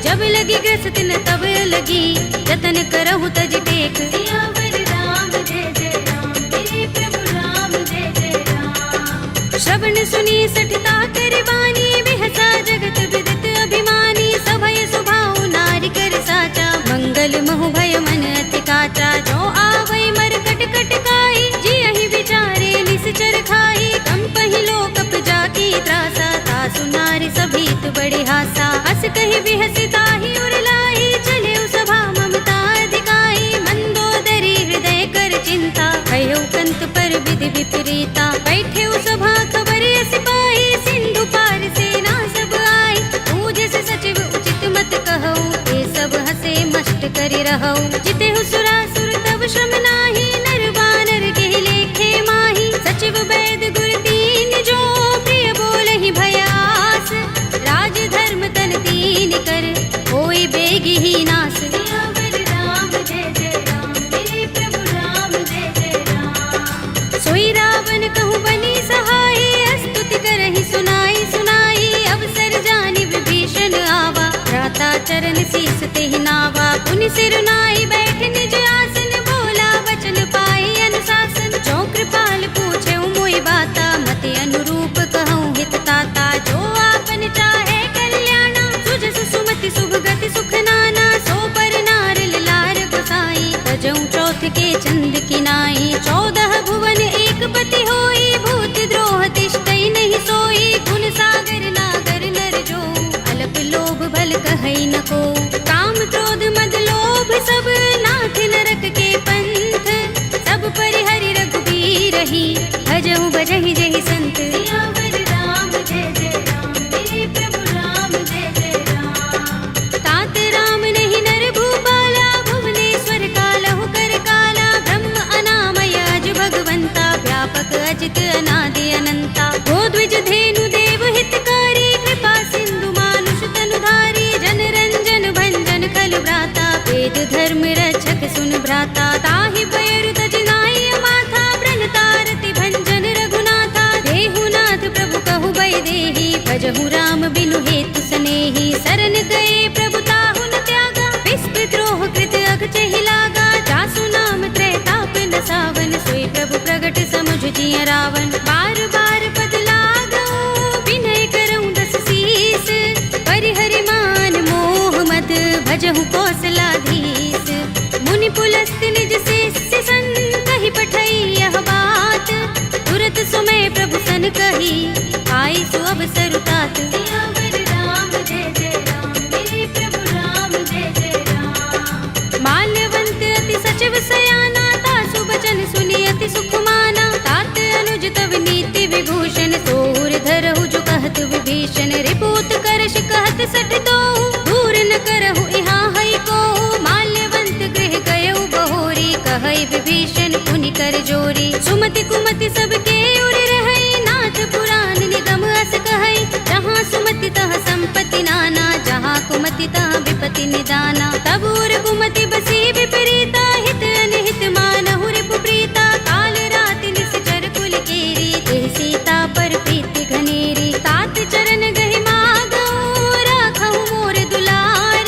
जब लगी ग्रस्त न तब लगी, जतन करहु तज टेक, सियावर राम जय जय राम, मेरे प्रभु राम जय जय राम, श्रवण सुनी सठता कर बानी, बिहसा जगत विदित अभिमानी, सभय सुभाउ नारी कर साचा, मंगल महु भय मन अति काचा, जो आवै मरकट कट काई, जियहि विचारे निश्चर खाई, कंपहि लोकप जाकी त्रासा, तासु नारी सभीत बड़ी हासा, हस कहि बिहसि ताहि उर लाई, चले सभा ममता अधिकाई, मंदोदरी हृदय कर चिंता, कह्यउ कंत पर विधि विपरीता, बैठे सभा खबर सिपाही, सिंधु पार सेना सब आई, पूज से सचिव उचित मत कहऊ, ये सब हसे मस्त करि रहऊ, जितेहु सुरासुर तब श्रम नाही, नर बानर के लेखे माही, सचिव वैद गुर तीन जो, प्रिय बोलहि भयास, राज धर्म तन तीन कर, होय बेगी ही नास, सियावर राम जय जय राम, मेरे प्रभु राम जय जय राम, सोई रावण कहूँ बनी सहाय, स्तुति करहि सुनाई सुनाई, अवसर जानि विभीषण आवा, भ्राता चरण शीस तेहि नावा, पुनि सिर नाई बैठ निज आसन, बोला वचन पाई अनुशासन, जो कृपाल पूछे मोहि बाता, मति अनुरूप कहूँ हित ताता, जो आपन चाहे कल्याणा, सुजस सुमति शुभ गति सुख नाना, सो पर नार लार गोसाई, तजऊ चौथ के चंद की नाई, 14 भुवन एक पति होई, भूत द्रोह तिष्ठई नहीं सोई, गुण सागर नागर नर जो, अलप लोभ भल कहई न को, काम क्रोध मद लोभ सब, नाथ नरक के पंथ, सब परिहरि रघुबीर ही, भजहु भजहि जहि संत, सियावर राम जय जय राम, मेरे प्रभु राम जय जय राम, तात राम नहीं नर भूपाला, भुवनेश्वर कालहु कर काला, ब्रह्म अनामय अज भगवंता, व्यापक अजित अनादि अनंता, गोद्विज धेनु देव हितकारी, कृपा सिंधु मानुष तनुधारी, जन रंजन भंजन खल भ्राता, वेद धर्म रक्षक सुन भ्राता, ताहि पैर तज नाई माथा, ब्रन तारति भंजन रघुनाथा, देहु नाथ प्रभु कहु बै देहि, भजहु राम बिनु हेतु सनेहि, सरन गए प्रभु ताहु न त्यागा, विस्पि द्रोह कृत अघ चहि लागा, जासु नाम त्रैताप न सावन, सोई प्रभु प्रगट समुझ जिय रावण, बार बार पद लागऊ, विनय करऊँ दस शीस, परिहरि मान मोह मद, भजहु कौशलाधीश, मुनि पुलस्त निज शिष्य सन, कहि पठई यह बात, तुरत सुमय प्रभु सन कही, आई सु अवसर तात, सियावर राम जय जय राम, मेरे प्रभु राम जय जय राम, माल्यवंत अति सचिव सयाना, तासु बचन सुनि अति सुख माना, तात अनुज तव नीति विभूषण, सोर धरहु जो कहत विभीषण, रिपुत करश कहत सठ दो, दूर न करहु यहाँ हई को, माल्यवंत गृह गयउ बहोरी, कहई विभीषण पुनि कर जोरी, सुमति कुमति सबके उर रहई, नाथ पुराण निगम अस कहई, जहाँ सुमति तह संपत्ति नाना, जहाँ कुमति तह विपति निदाना, तब उर कुमति बसी विपरीता, हित अनहित मानहु रिपु प्रीता, काल रात निश्चर कुल केरी, तेह सीता पर प्रीति घनेरी, तात चरण गहि मागऊ, राखहु मोर दुलार,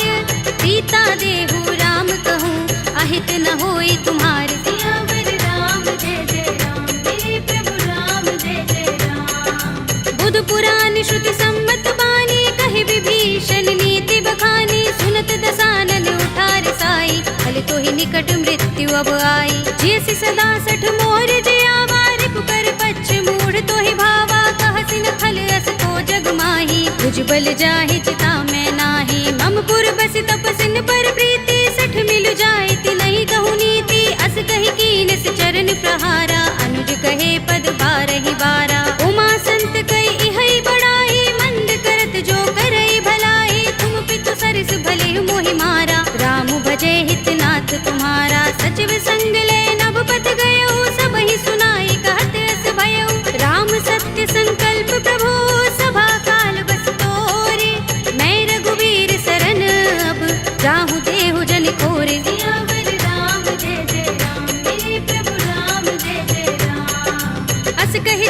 सीता देहु राम कहूँ, अहित न होई तुम्हार, सियावर राम जय जय राम, मेरे प्रभु राम जय जय राम, बुध पुराण श्रुति सम्मत बानी, कहि विभीषण नीति बखानी, सुनत दसानन उठार साई, फल तो ही निकट मृत्यु अब आई, जैसी सदा सठ मोर जयावा, रिपु कर पच्छ मूढ़ तो ही भावा, कहसि न खल अस को जग माही, भुजबल जाहि चिता में नाही, मम पुर बस तपसिन पर प्रीति, सठ मिल जाए ति नहीं कहु नीति, अस कहि कीन चरण प्रहारा, अनुज कर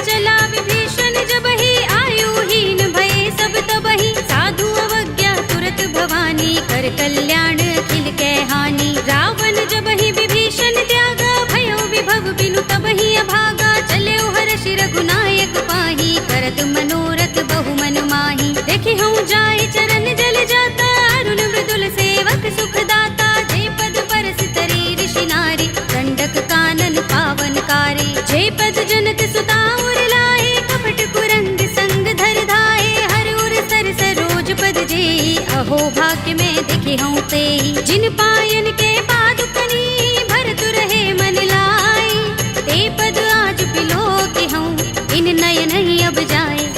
चला विभीषण जबहि, आयुहीन भये सब तबहि। साधु अवज्ञा तुरत भवानी, कर कल्याण अखिल कै हानि। रावण जबहि विभीषण त्यागा, भयो विभव बिनु तबहि अभागा। चले हर्ष रघुनायक पाहि, करत मनोरथ बहु मन माहि। देखि हूँ जाय चरण जल जाता, अरुण मृदुल सेवक सुख दाता। जे पद परस तरी ऋषि नारी, दंडक कानन पावन कारी। जे पद जनक सुता उर लाए, कपट कुरंग संग धर धाये। हर उर सर सरोज पद जेहि, अहो भाग्य में देखि हूँ तेहि। जिन पायन के पादुकनी, भरत रहे मन लाई। ते पद आज बिलोके हूँ, इन नयन ही अब जाए।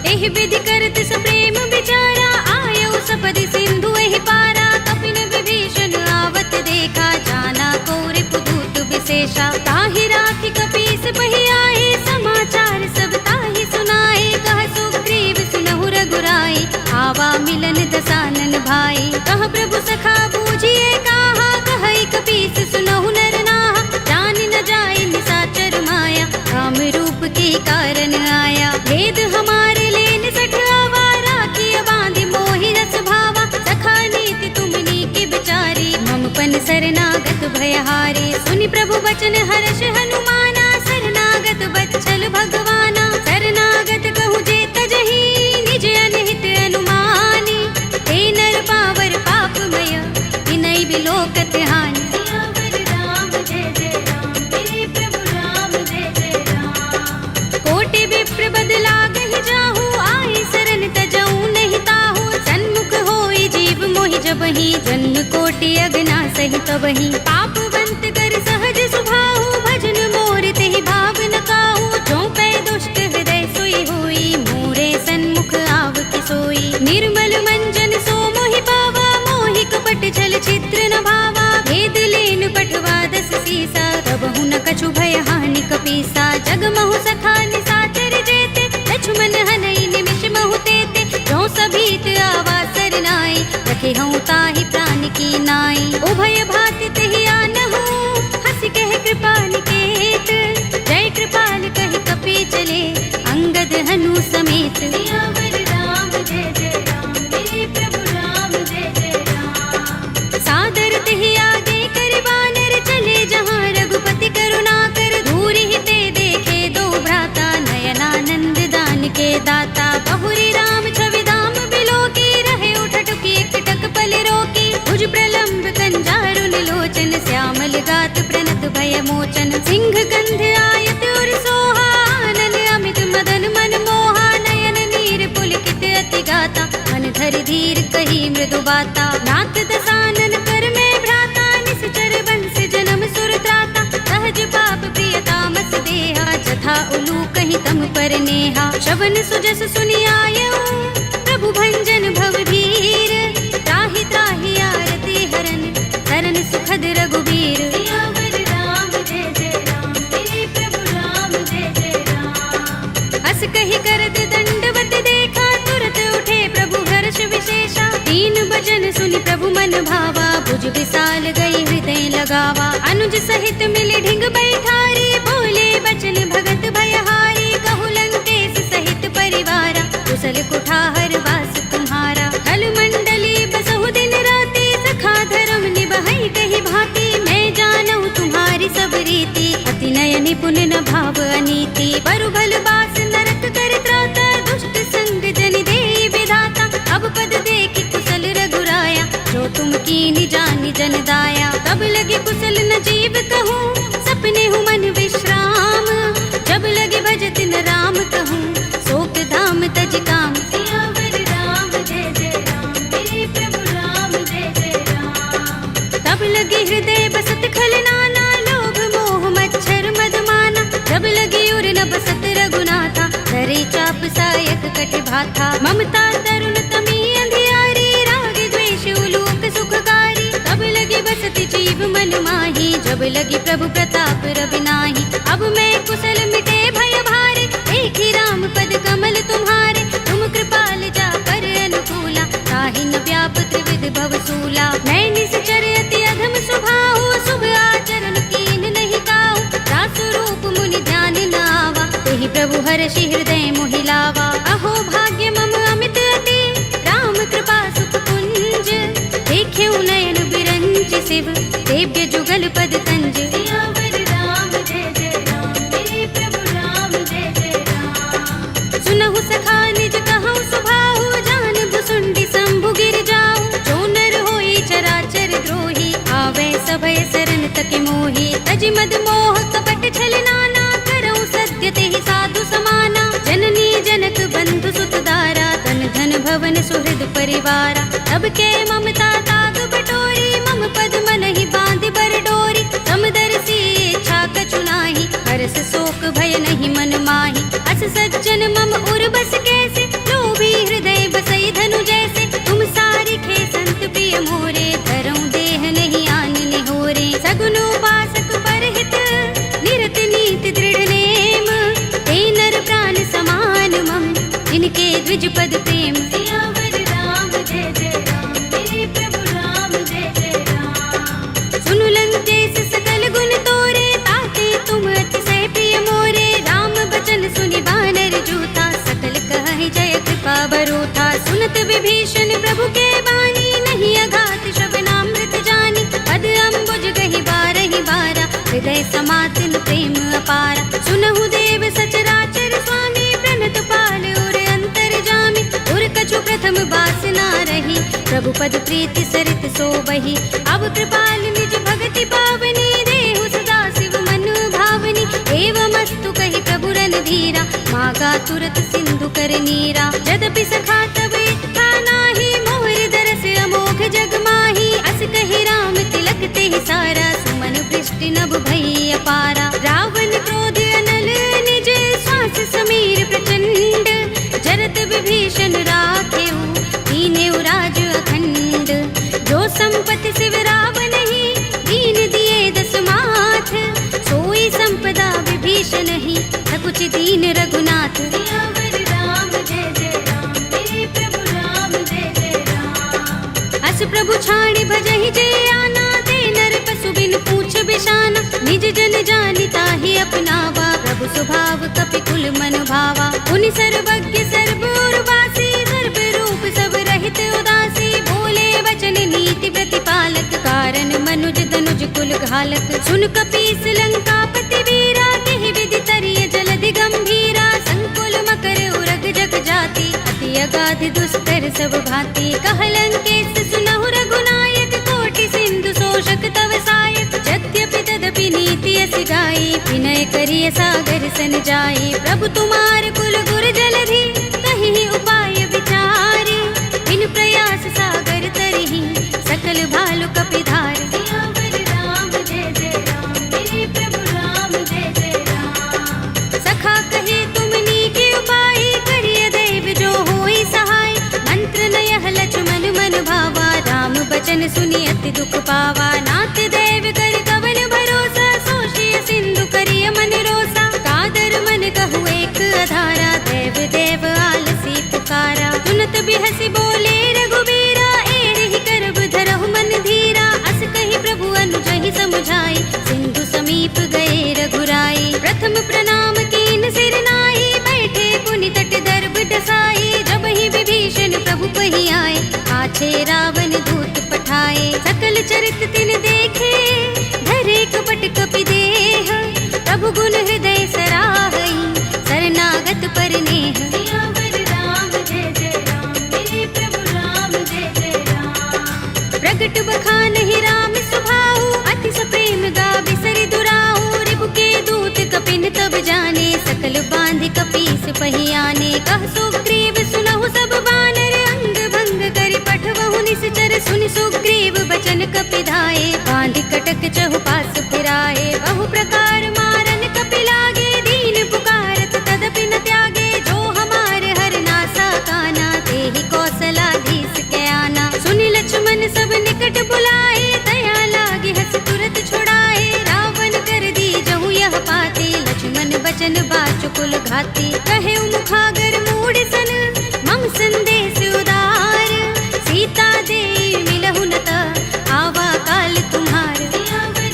एहि विधि करत सप्रेम विचारा, आयो सपदि सिंधु एहि पारा। कपिन विभीषण आवत देखा, जाना कोरि पुदूत विशेषा। ताहि राखि कपीस बहि आए, समाचार सब ताहि सुनाए। कह सुग्रीव सुनहु रघुराई, आवा मिलन दसानन भाई। कह प्रभु सखा बूझिए काहा, कहई कपीस सुनहु नर नाहा। जान न जाए निशाचर माया, राम रूप के कारण आया। भेद हमारे लेन सठ आवारा, किया बांधि मोहि रस भावा। सखा नीति तुमनी के बिचारी, मम पन शरणागत भयहारी। सुनि प्रभु वचन हर्ष हनुमाना, शरणागत बच्चल भगवाना। शरणागत कहूँ जे तजहि, निज अनहित अनुमानी। हे नर पावर पापमय, विनय बिलोकत हानि। कोटि विप्र बदला गहि जाहू, आए शरण तजऊ नहीं ताहू। सन्मुख होई जीव मोहि जबहि, जन्म कोटि अगना सहि तबहि। पापवंत कर सहज सुभाहु, भजन मोर तेहि भाव न काहू। जो पै दुष्ट हृदय सोई होई, मोरे सन्मुख आव कि सोई। निर्मल मंजन सो मोहि पावा, मोहि कपट छल छिद्र न भावा। भेद लेन पठवा दस सीसा, तबहु न कछु भय हानि कपीसा। जग महु सखा निशाचर जेते, लक्ष्मण हनई निमिष महु तेते। जो सभीत आवा सरनाई, रखे हूँ ताहि प्राण की नाई। उभय भाति तेहि आनहु, हंसि कह कृपाल केत। जय कृपाल कहि कपि चले, अंगद हनु समेत। सादर तेहि आगे करि बानर, चले जहाँ रघुपति करुणा कर। दूरि हिते देखे दो भ्राता, नयनानंद दान के दाता। बहुरी राम छवि धाम बिलोकी, रहे उठटुकी एकटक पल रोकी। भुज प्रलंब कंजारुन लोचन, श्यामल गात प्रणत भय मोचन। सिंह कंध आयत उर सोहा, आनन अमित मदन मन मोहा। नयन नीर पुलकित अति गाता, मन धरि धीर कही मृदु बाता। नाथ दसानन कर में भ्राता, निश्चर बंस जन्म सुर त्राता। सहज पाप प्रिय तामस देहा, जथा उलू कहीं तम पर नेहा। शवन सुजस सुनि आयऊ, प्रभु भंजन भव धीर। त्राहि त्राहि आरती हरन, शरण सुखद रघुबीर। हस कहि करत दंडवत देखा, तुरत उठे प्रभु हर्ष विशेषा। तीन बचन सुनि प्रभु मन भावा, भुज विशाल गई हृदय लगावा। अनुज सहित मिले ढिंग बैठारी, बोले बचन भगत भयहारी। कहु लंकेश सहित परिवारा, कुशल कुठार वास तुम्हारा। खल मंडली बसहु दिन राति, सखा धर्म निबहै कहि भांति। मैं जानऊ तुम्हारी सब रीति, अति नय निपुण न भाव अनीति। परु भल बास नरक कर त्राता, दुष्ट संग जन देई विधाता। अब पद देखि कुशल रघुराया, जो तुम कीनि जानि जन दाया। तब लगे कुशल न जीव कहूँ, सपने हूँ मन विश्राम। जब लगे भजत न राम कहूँ, शोक धाम तज काम। तब लगे हृदय बसत खल नाना, लोभ मोह मच्छर मदमाना। जब लगे उर न बसत रघुनाथा, धरे चाप सायक कटि भाथा। ममता तरुण तमी अंधियारी, राग द्वेष उलोक सुखकारी। तब लगे बसत जीव मन माही, जब लगी प्रभु प्रताप रवि नाही। अब मैं कुशल मिटे भय भारे, एक ही राम पद कमल तुम्हारे। तुम कृपाल जा कर अनुकूला, ताहि न व्याप त्रिविध भव सूला। मैं निश्चर अति अधम स्वभाव, शुभ देव्य जुगल पद तंज। सियावर राम जय जय राम, मेरे प्रभु राम जय जय राम। सुनहु सखा निज कहु सुभाहु, जान भुसुंडी शंभु गिर जाऊ। जो नर होई चराचर द्रोही, आवे सभय शरण तक मोही। तज मद मोह कपट छल नाना, करऊं सत्य तेहि साधु समाना। जननी जनक बंधु सुत दारा, तन धन भवन सुहृद परिवारा। तब के ममता ताग बटोरी, मम पद मन ही बांध बर डोरी। समदर्शी इच्छा कछु नाही, हरस शोक भय नहीं मन माही। अस सज्जन मम उर बस कैसे, लोभी हृदय बसई धनु जैसे। तुम सारी खे संत प्रिय मोरे, धरऊं देह नहीं आन निहोरे। सगुन उपासक परहित, निरत नीति दृढ़ नेम। ते नर प्राण समान मम, जिनके द्विज पद प्रेम। सियावर राम जय जय राम, मेरे प्रभु राम जय जय राम। सुनु लंकेश सकल गुण तोरे, ताते तुम अतिशय प्रिय मोरे। राम बचन सुनि बानर जूथा, सकल कहहि जय कृपा बरूथा। सुनत विभीषण प्रभु के बानी, नहीं अघात श्रवणामृत जानी। पद अम्बुज गहि बारहि बारा, हृदय समातिन प्रेम अपारा। सुनहु देव सचराचर स्वामी, प्रणत पाल उर अंतर जामी। उर कछु प्रथम बासना रही, प्रभु पद प्रीति सरित सोबहि। अब कृपाल निज भगति पावनी, देहु सदा शिव मन भावनी। एवमस्तु कहि प्रभु रणधीरा, मागा तुरत सिंधु कर नीरा। यद्यपि सखा तब इच्छा नाही, मोहि दरस अमोघ जग माही। अस कहि राम तिलक तेहि सारा, सुमन वृष्टि नभ भई अपारा। रावण क्रोध अनल निज, श्वास समीर प्रचंड। जरत विभीषण राखेऊ, दीनेउ राज अखंड। जो संपत्ति शिव रावण ही, दीन दिए दस माथ। सोई संपदा विभीषण ही, सकुच दीन रघुनाथ। सियावर राम जय जय राम, मेरे प्रभु राम जय जय राम। अस प्रभु छाड़ी भजहि जय आना, ते नर पशु बिन पूछ बिशाना। निज जन जानि ताहि अपनावा, प्रभु स्वभाव कपि कुल मन भावा। उनि सर्वज्ञ सर्व उर्वासी, सर्व रूप सब रहित उदासी। बोले वचन नीति प्रतिपालक, कारण मनुज तनुज कुल घालक। सुन कपीस लंकापति वीरा, केहि विधि तरिय जलधि गंभीरा। संकुल मकर उरग जग जाति, अति अगाध दुस्तर सब भांति। कह लंकेश सुनहु रघुनायक, कोटि सिंधु शोषक तव सायक। यद्यपि तदपि नीति अस गाई, विनय करिय सागर सन जाई। प्रभु तुम्हार कुल गुर जलधि, कहि उपाय विचारी। बिन प्रयास सागर तरहि, सकल भालु कपिधार। सियावर राम जय जय राम, मेरे प्रभु राम जय जय राम। सखा कहे तुमनी के उपाय, करिय दैव जो होई सहाय। मंत्र नयह लक्ष्मण मन भावा, राम बचन सुनि अति दुख पावा। नाथ दैव कर कवन भरोसा, सोषिय सिंधु करिय मन रोसा। कादर मन कहु एक अधारा, देव देव आलसी पुकारा। सुनत बिहसि बोले रघुबीरा, एहि करब धरहु मन धीरा। अस कहि प्रभु अनुजहि समुझाई, सिंधु समीप गए रघुराई। प्रथम प्रणाम कीन सिर नाई, बैठे पुनि तट दर्भ डसाई। जब ही विभीषण प्रभु पहि आए, पाछे रावण दूत पठाए। सकल चरित तिन देखे, धरे कपट कपि देह। प्रभु गुण हृदय सराहई, शरणागत पर नेह। सियावर राम जय जय राम, मेरे प्रभु राम जय जय राम। प्रगट बखानहि राम सुभाऊ, अति सप्रेम गावि सरि दुराऊ। रिपु के दूत कपिन तब जाने, सकल बांध कपीस पहि आने। कह सुग्रीव सुनहु सब बानर, अंग भंग करि पठवहु निश्चर। सुनि सुग्रीव बचन कपिधाए, बांध कटक चहुपास फिराए। बहु प्रकार मारन कपि लागे, दीन पुकारत तदपि न त्यागे। जो हमारे हर नासा काना, तेहि कौशलाधीश के आना। सुनि लक्ष्मण सब निकट बुलाए, दया लागे हस तुरत छुड़ाए। रावण कर दी जहु यह पाती, लक्ष्मण बचन बाचुकुल घाती। कहे मुखागर मूढ़ सन, मम संदेश उदार। सीता दे मिलहु न त, आवा काल तुम्हार। सियावर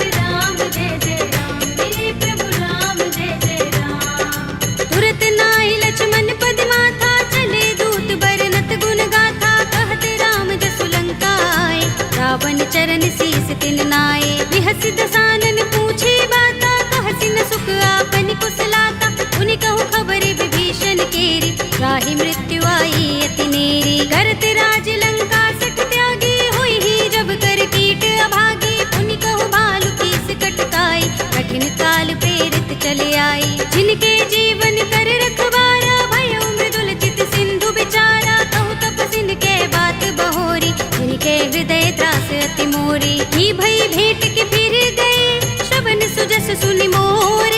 दस दसानन पूछे बाता, कहसी न सुख आपन कुशलाता। उनि कहु खबर विभीषण केरी, राहि मृत्यु आई अति नेरी। करत राज लंका सठ त्यागी, हुई ही जब कर कीट अभागी। उनि कहु भालु कीस कटकाई, कठिन काल प्रेरित चले आई। जिनके जीवन कर रखवारा, भयउ मृदुल चित सिंधु बिचारा। कहु तपसिन के बात बहोरी, जिनके हृदय त्रास अति मोरी। की भई भेंट के फिर गए, श्रवण सुजस सुनि मोर।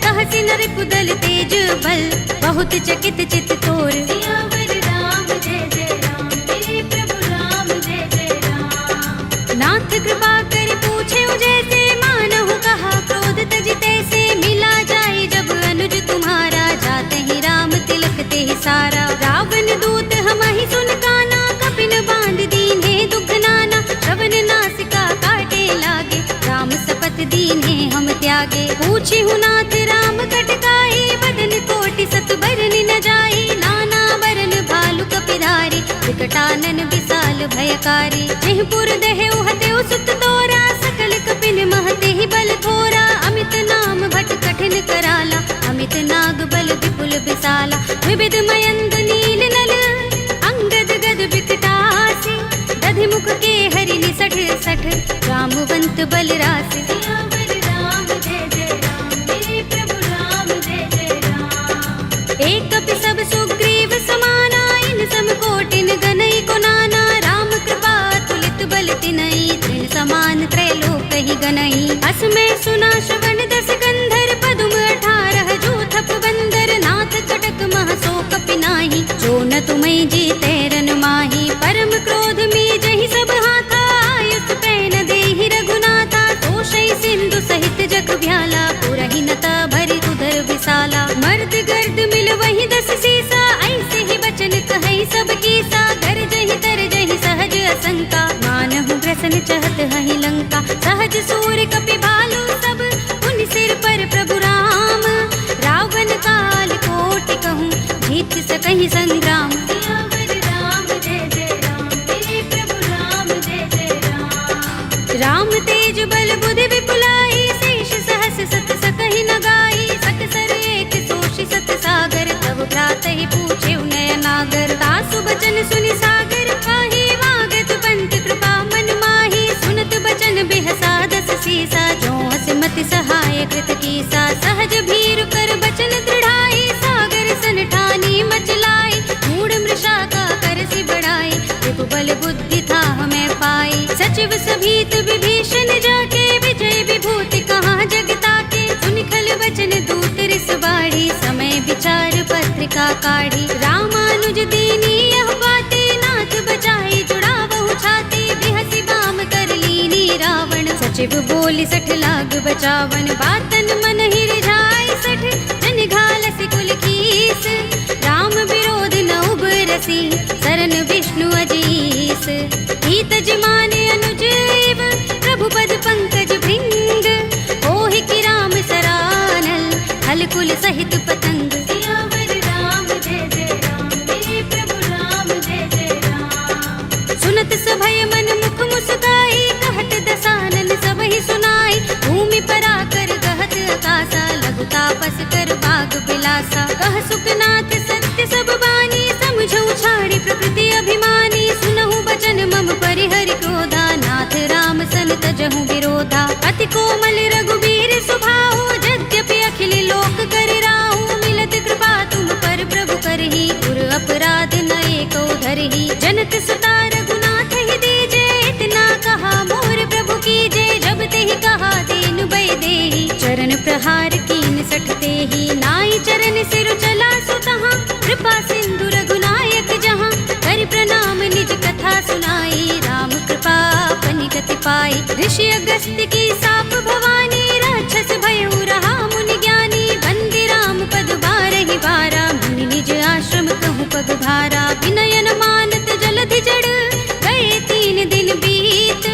कहसी न रिपुदल तेज बल, बहुत चकित चित तोर। सियावर राम जय जय राम, मेरे प्रभु राम जय जय राम। नाथ कृपा कर पूछे जैसे, मानहु कहा क्रोध तज तैसे। मिला जाए जब अनुज तुम्हारा, जाते ही राम तिलक ते सारा। रावण दूत हमहि सुन काना, कपिन बांध दीन्हे दुख नाना। श्रवण नासिका काटे लागे, राम सपथ दीन्हे हम त्यागे। पूछी हूँ नाथ राम कटकाई, बदन कोटि सत बरन न जाई। नाना बरन भालु कपिधारी, विकटानन विशाल भयकारी। जेहपुर दहेउ हतेउ सुत तोरा, सकल कपिन महते ही बल थोरा। अमित नाम भट कठिन कराला, अमित नाग बल विपुल विशाला। विविध मयंद नील नल, अंगद गद विकटासी। दधि मुख के हरि निसठ सठ, रामवंत बल रासे। सियावर राम जय जय राम, मेरे प्रभु राम जय जय राम। एक कपि सब सुग्रीव समाना, इन सम कोटिन गनई को नाना। राम कृपा तुलित बल तिनई, तृण समान त्रैलोक ही गनई। अस में सुना श्रवण दस कंधर, पदुम 18 जूथप बंदर। नाथ कटक मह सो कपि नाही, जो न तुम्हें जीते रन माही। परम क्रोध में जहि सब हाथा, आयुष पैन देहि रघुनाथा। तोषै सिंधु सहित जग भ्याला, पुरहि नता भरि उदर विशाला। मर्द गर्द मिल वही 10 सीसा, ऐसे ही बचन कहै सब कीसा। गरजहि तरजहि सहज असंका, मानहु ग्रसन चहत हहि लंका। सहज सूर कपि भालु सब, उन सिर पर प्रभु राम। रावण काल कोटि कहूँ, जीत सकहि संग्राम। सियावर राम जय जय राम, मेरे प्रभु राम जय जय राम। राम तेज बल बुद्धि विपुलाई, शेष सहस सत सकहि न गाई। सकसर एक सोषि सत सागर, तब भ्रातहि पूछे नयनागर। तासु बचन सुनि सागर पाहि, वागत पंत कृपा मन माहि। सुनत बचन बिहसा 10 सीसा, जो हस मति सहाय कृत कीसा। सहज भीरु कर बचन दृढ़ाई, सागर सन ठानी मचलाई। मूढ़ मृषा का करसि बढ़ाई, विपुबल बुद्धि था हमें पाई। सचिव सभीत विभीषण जाके, विजय विभूति कहाँ जगता के। सुनि खल वचन दूत रिस बाढ़ी, समय विचार पत्रिका काढ़ी। रामानुज दीनी यह बाते, नाथ बचाई जुड़ावहु छाती। बिहसि बाम कर लीनी रावण, सचिव बोली 60 लाग बचावन। बातन मन ही रिझाई 60, जन घालसि कुल कीस। राम विरोध न उबरसी, सरन विष्णु अजीस। हित जिमाने अनुजीव, प्रभु पद पंकज भृंग। ओहि की राम सरानल, हल कुल सहित पतंग। सियावर राम जय जय राम, मेरे प्रभु राम जय जय राम। सुनत सभय मन मुख मुस्काई, कहत दसानन सबहि सुनाई। भूमि पराकर कहत आकाशा, लघु तापस कर बाग बिलासा। कह सुखनाथ सत्य सब बानी, समझौ छाड़ी प्रकृति अभिमानी। सुनहु बचन मम परिहरि क्रोधा, नाथ राम सन तजहु विरोधा। अति कोमल रघुबीर स्वभाव, यद्यपि अखिल लोक कर राहु। मिलत कृपा तुम पर प्रभु करही, गुर अपराध न एको धरही। जनत सुता रघुनाथ ही दीजे, इतना कहा मोर प्रभु कीजे। जब तेहि कहा दीन बै देहि, चरण प्रहार कीन 60 तेहि। नाई चरण सिर चला सुतहाँ, कृपा सिंधु रघुनायक जहाँ। कर प्रणाम निज कथा सुनाई, राम कृपा अपनि गति पाई। ऋषि अगस्त्य की साप भवानी, राक्षस भयउ रहा मुनि ज्ञानी। बंदी राम पद बारहि बारा, मुनि निज आश्रम कहूँ पग भारा। विनयन मानत जलधि जड़, गए 3 दिन बीत।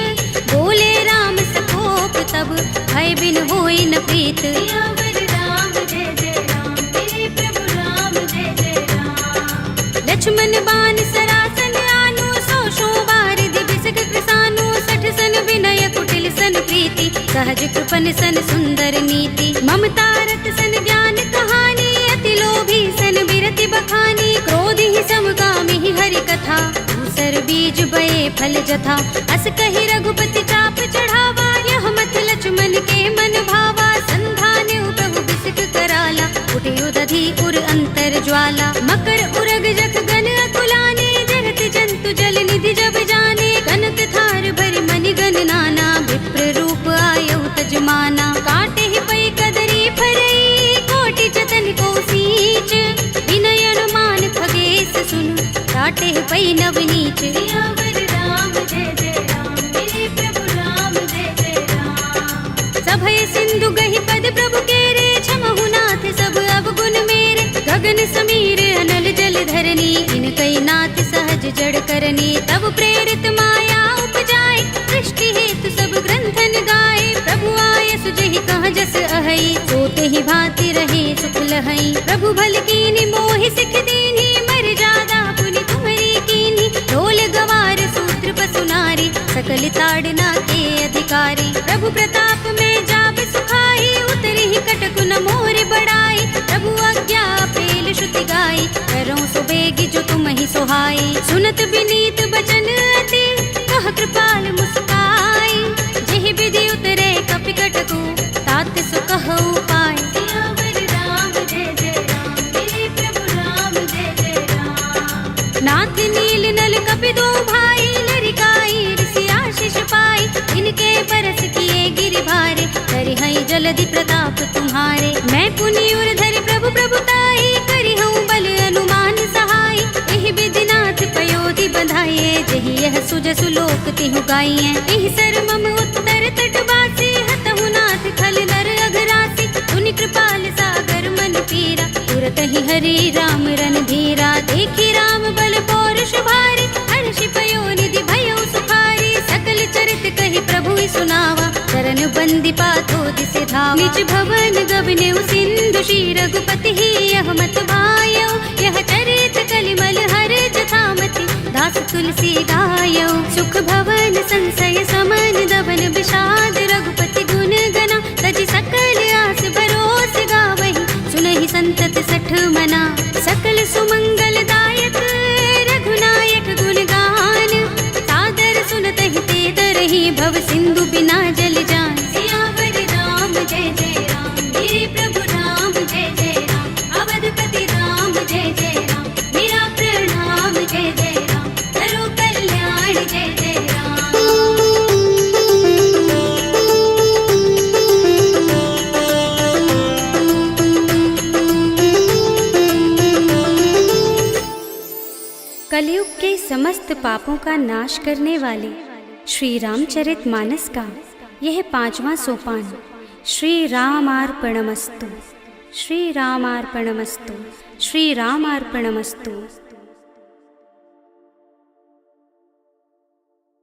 बोले राम सकोप तब, भय बिन होई न प्रीत। सियावर राम जय जय राम, मेरे प्रभु राम जय जय राम। लक्ष्मण बान सरासन आनु, 100 बार दिबिसक कृसानु। 60 सन विनय कुटिल सन प्रीति, सहज कृपन सन सुंदर नीति, ममता रत सन ज्ञान कहानी, अति लोभी सन बिरति बखानी, क्रोध ही समकामी ही हरि कथा, दूसर बीज बये फल जथा, अस कहि रघुपति चाप चढ़ावा, यह मत लक्ष्मण के मन भावा, संधान प्रभु बिसिक कराला, उठे उदधि उर अंतर ज्वाला, मकर उरग जख गन अकुलाने, जगत जंतु जल निधि जब जाने, कनक थार भरि मनि गण नाना, विप्र रूप आयु तजमाना, काटे ही पै कदरी फरई, कोटि जतन को सींच, विनय अनुमान खगेश सुन, काटे ही पै नवनीच। सियावर राम जय जय राम, मेरे प्रभु राम जय जय राम। सभय सिंधु गहि पद प्रभु केरे, क्षमहु नाथ सब अवगुण मेरे, गगन समीर अनल जल धरनी, इनकई नाथ सहज जड़ करनी, तब प्रेरित माया उपजाए, सृष्टि हेतु सब ग्रंथन गाए, प्रभु आय सुजहि कह जस अहै, सोते ही भांति रहे सुख लहै, प्रभु भल कीनी मोहि सिख दीनी, मर जादा पुनि तुम्हरी कीनी, ढोल गवार सूत्र पसु नारी, सकल ताड़ना के अधिकारी, प्रभु प्रताप में जाब सुखाई, उतरि ही कटकु न मोर बढ़ाई, प्रभु आज्ञा पेल श्रुति गाई, करऊं सो बेगी जो तुम ही सोहाई, सुनत बिनीत बचन अति, कह कृपाल मुस्काई, जेहि विधि उतरे कपि कटकु, तात सो कहु पाय। सियावर राम जय जय राम, मेरे प्रभु राम जय जय राम। नाथ नील नल कपि दो भाई, लरिकाई ऋषि आशीष पाई, इनके परस किए गिरि भारे, करिहई जलधि प्रताप तुम्हारे, मैं पुनि उर धरि प्रभु प्रभुताई, करिहऊँ बल अनुमान सहाय, एहि विधि नाथ पयोधि बंधाइए, जहि यह सुजसु लोक तिहु गाइए, एहि सर मम उत्तर तटवासी, हतहु नाथ खल नर अघरासी, पुनि कृपाल सागर मन पीरा, तुरत ही हरि राम रन धीरा, देखी राम बल पौरुष भारी, हर्षि पयोनिधि भयउ सुखारी, सकल चरित कहि प्रभु ही सुनावा, चरण बंदी पाथो दिसे धावा, निज भवन गबने सिंधु श्री रघुपति ही यह मत भायो, यह चरित कलिमल हर जथामति, दास तुलसी गायो, सुख भवन संशय समन दबन विषाद, रघुपति गुण गना, तजि सकल आस भरोस गावहि, सुनहि संतत सठ मना, सकल सुमंगल दायक रघुनायक गुण गान, सादर सुनतहि ते तरहि भव सिंधु बिना जल जान। सियावर राम जय जय राम, मेरे प्रभु राम जय जय राम, अवधपति राम जय जय राम, मेरा प्रणाम जय जय राम, करो कल्याण जय जय राम। कलयुग के समस्त पापों का नाश करने वाले श्री रामचरितमानस का यह 5वां सोपान, श्री रामार्पणमस्तु, श्री रामार्पणमस्तु, श्री रामार्पणमस्तु।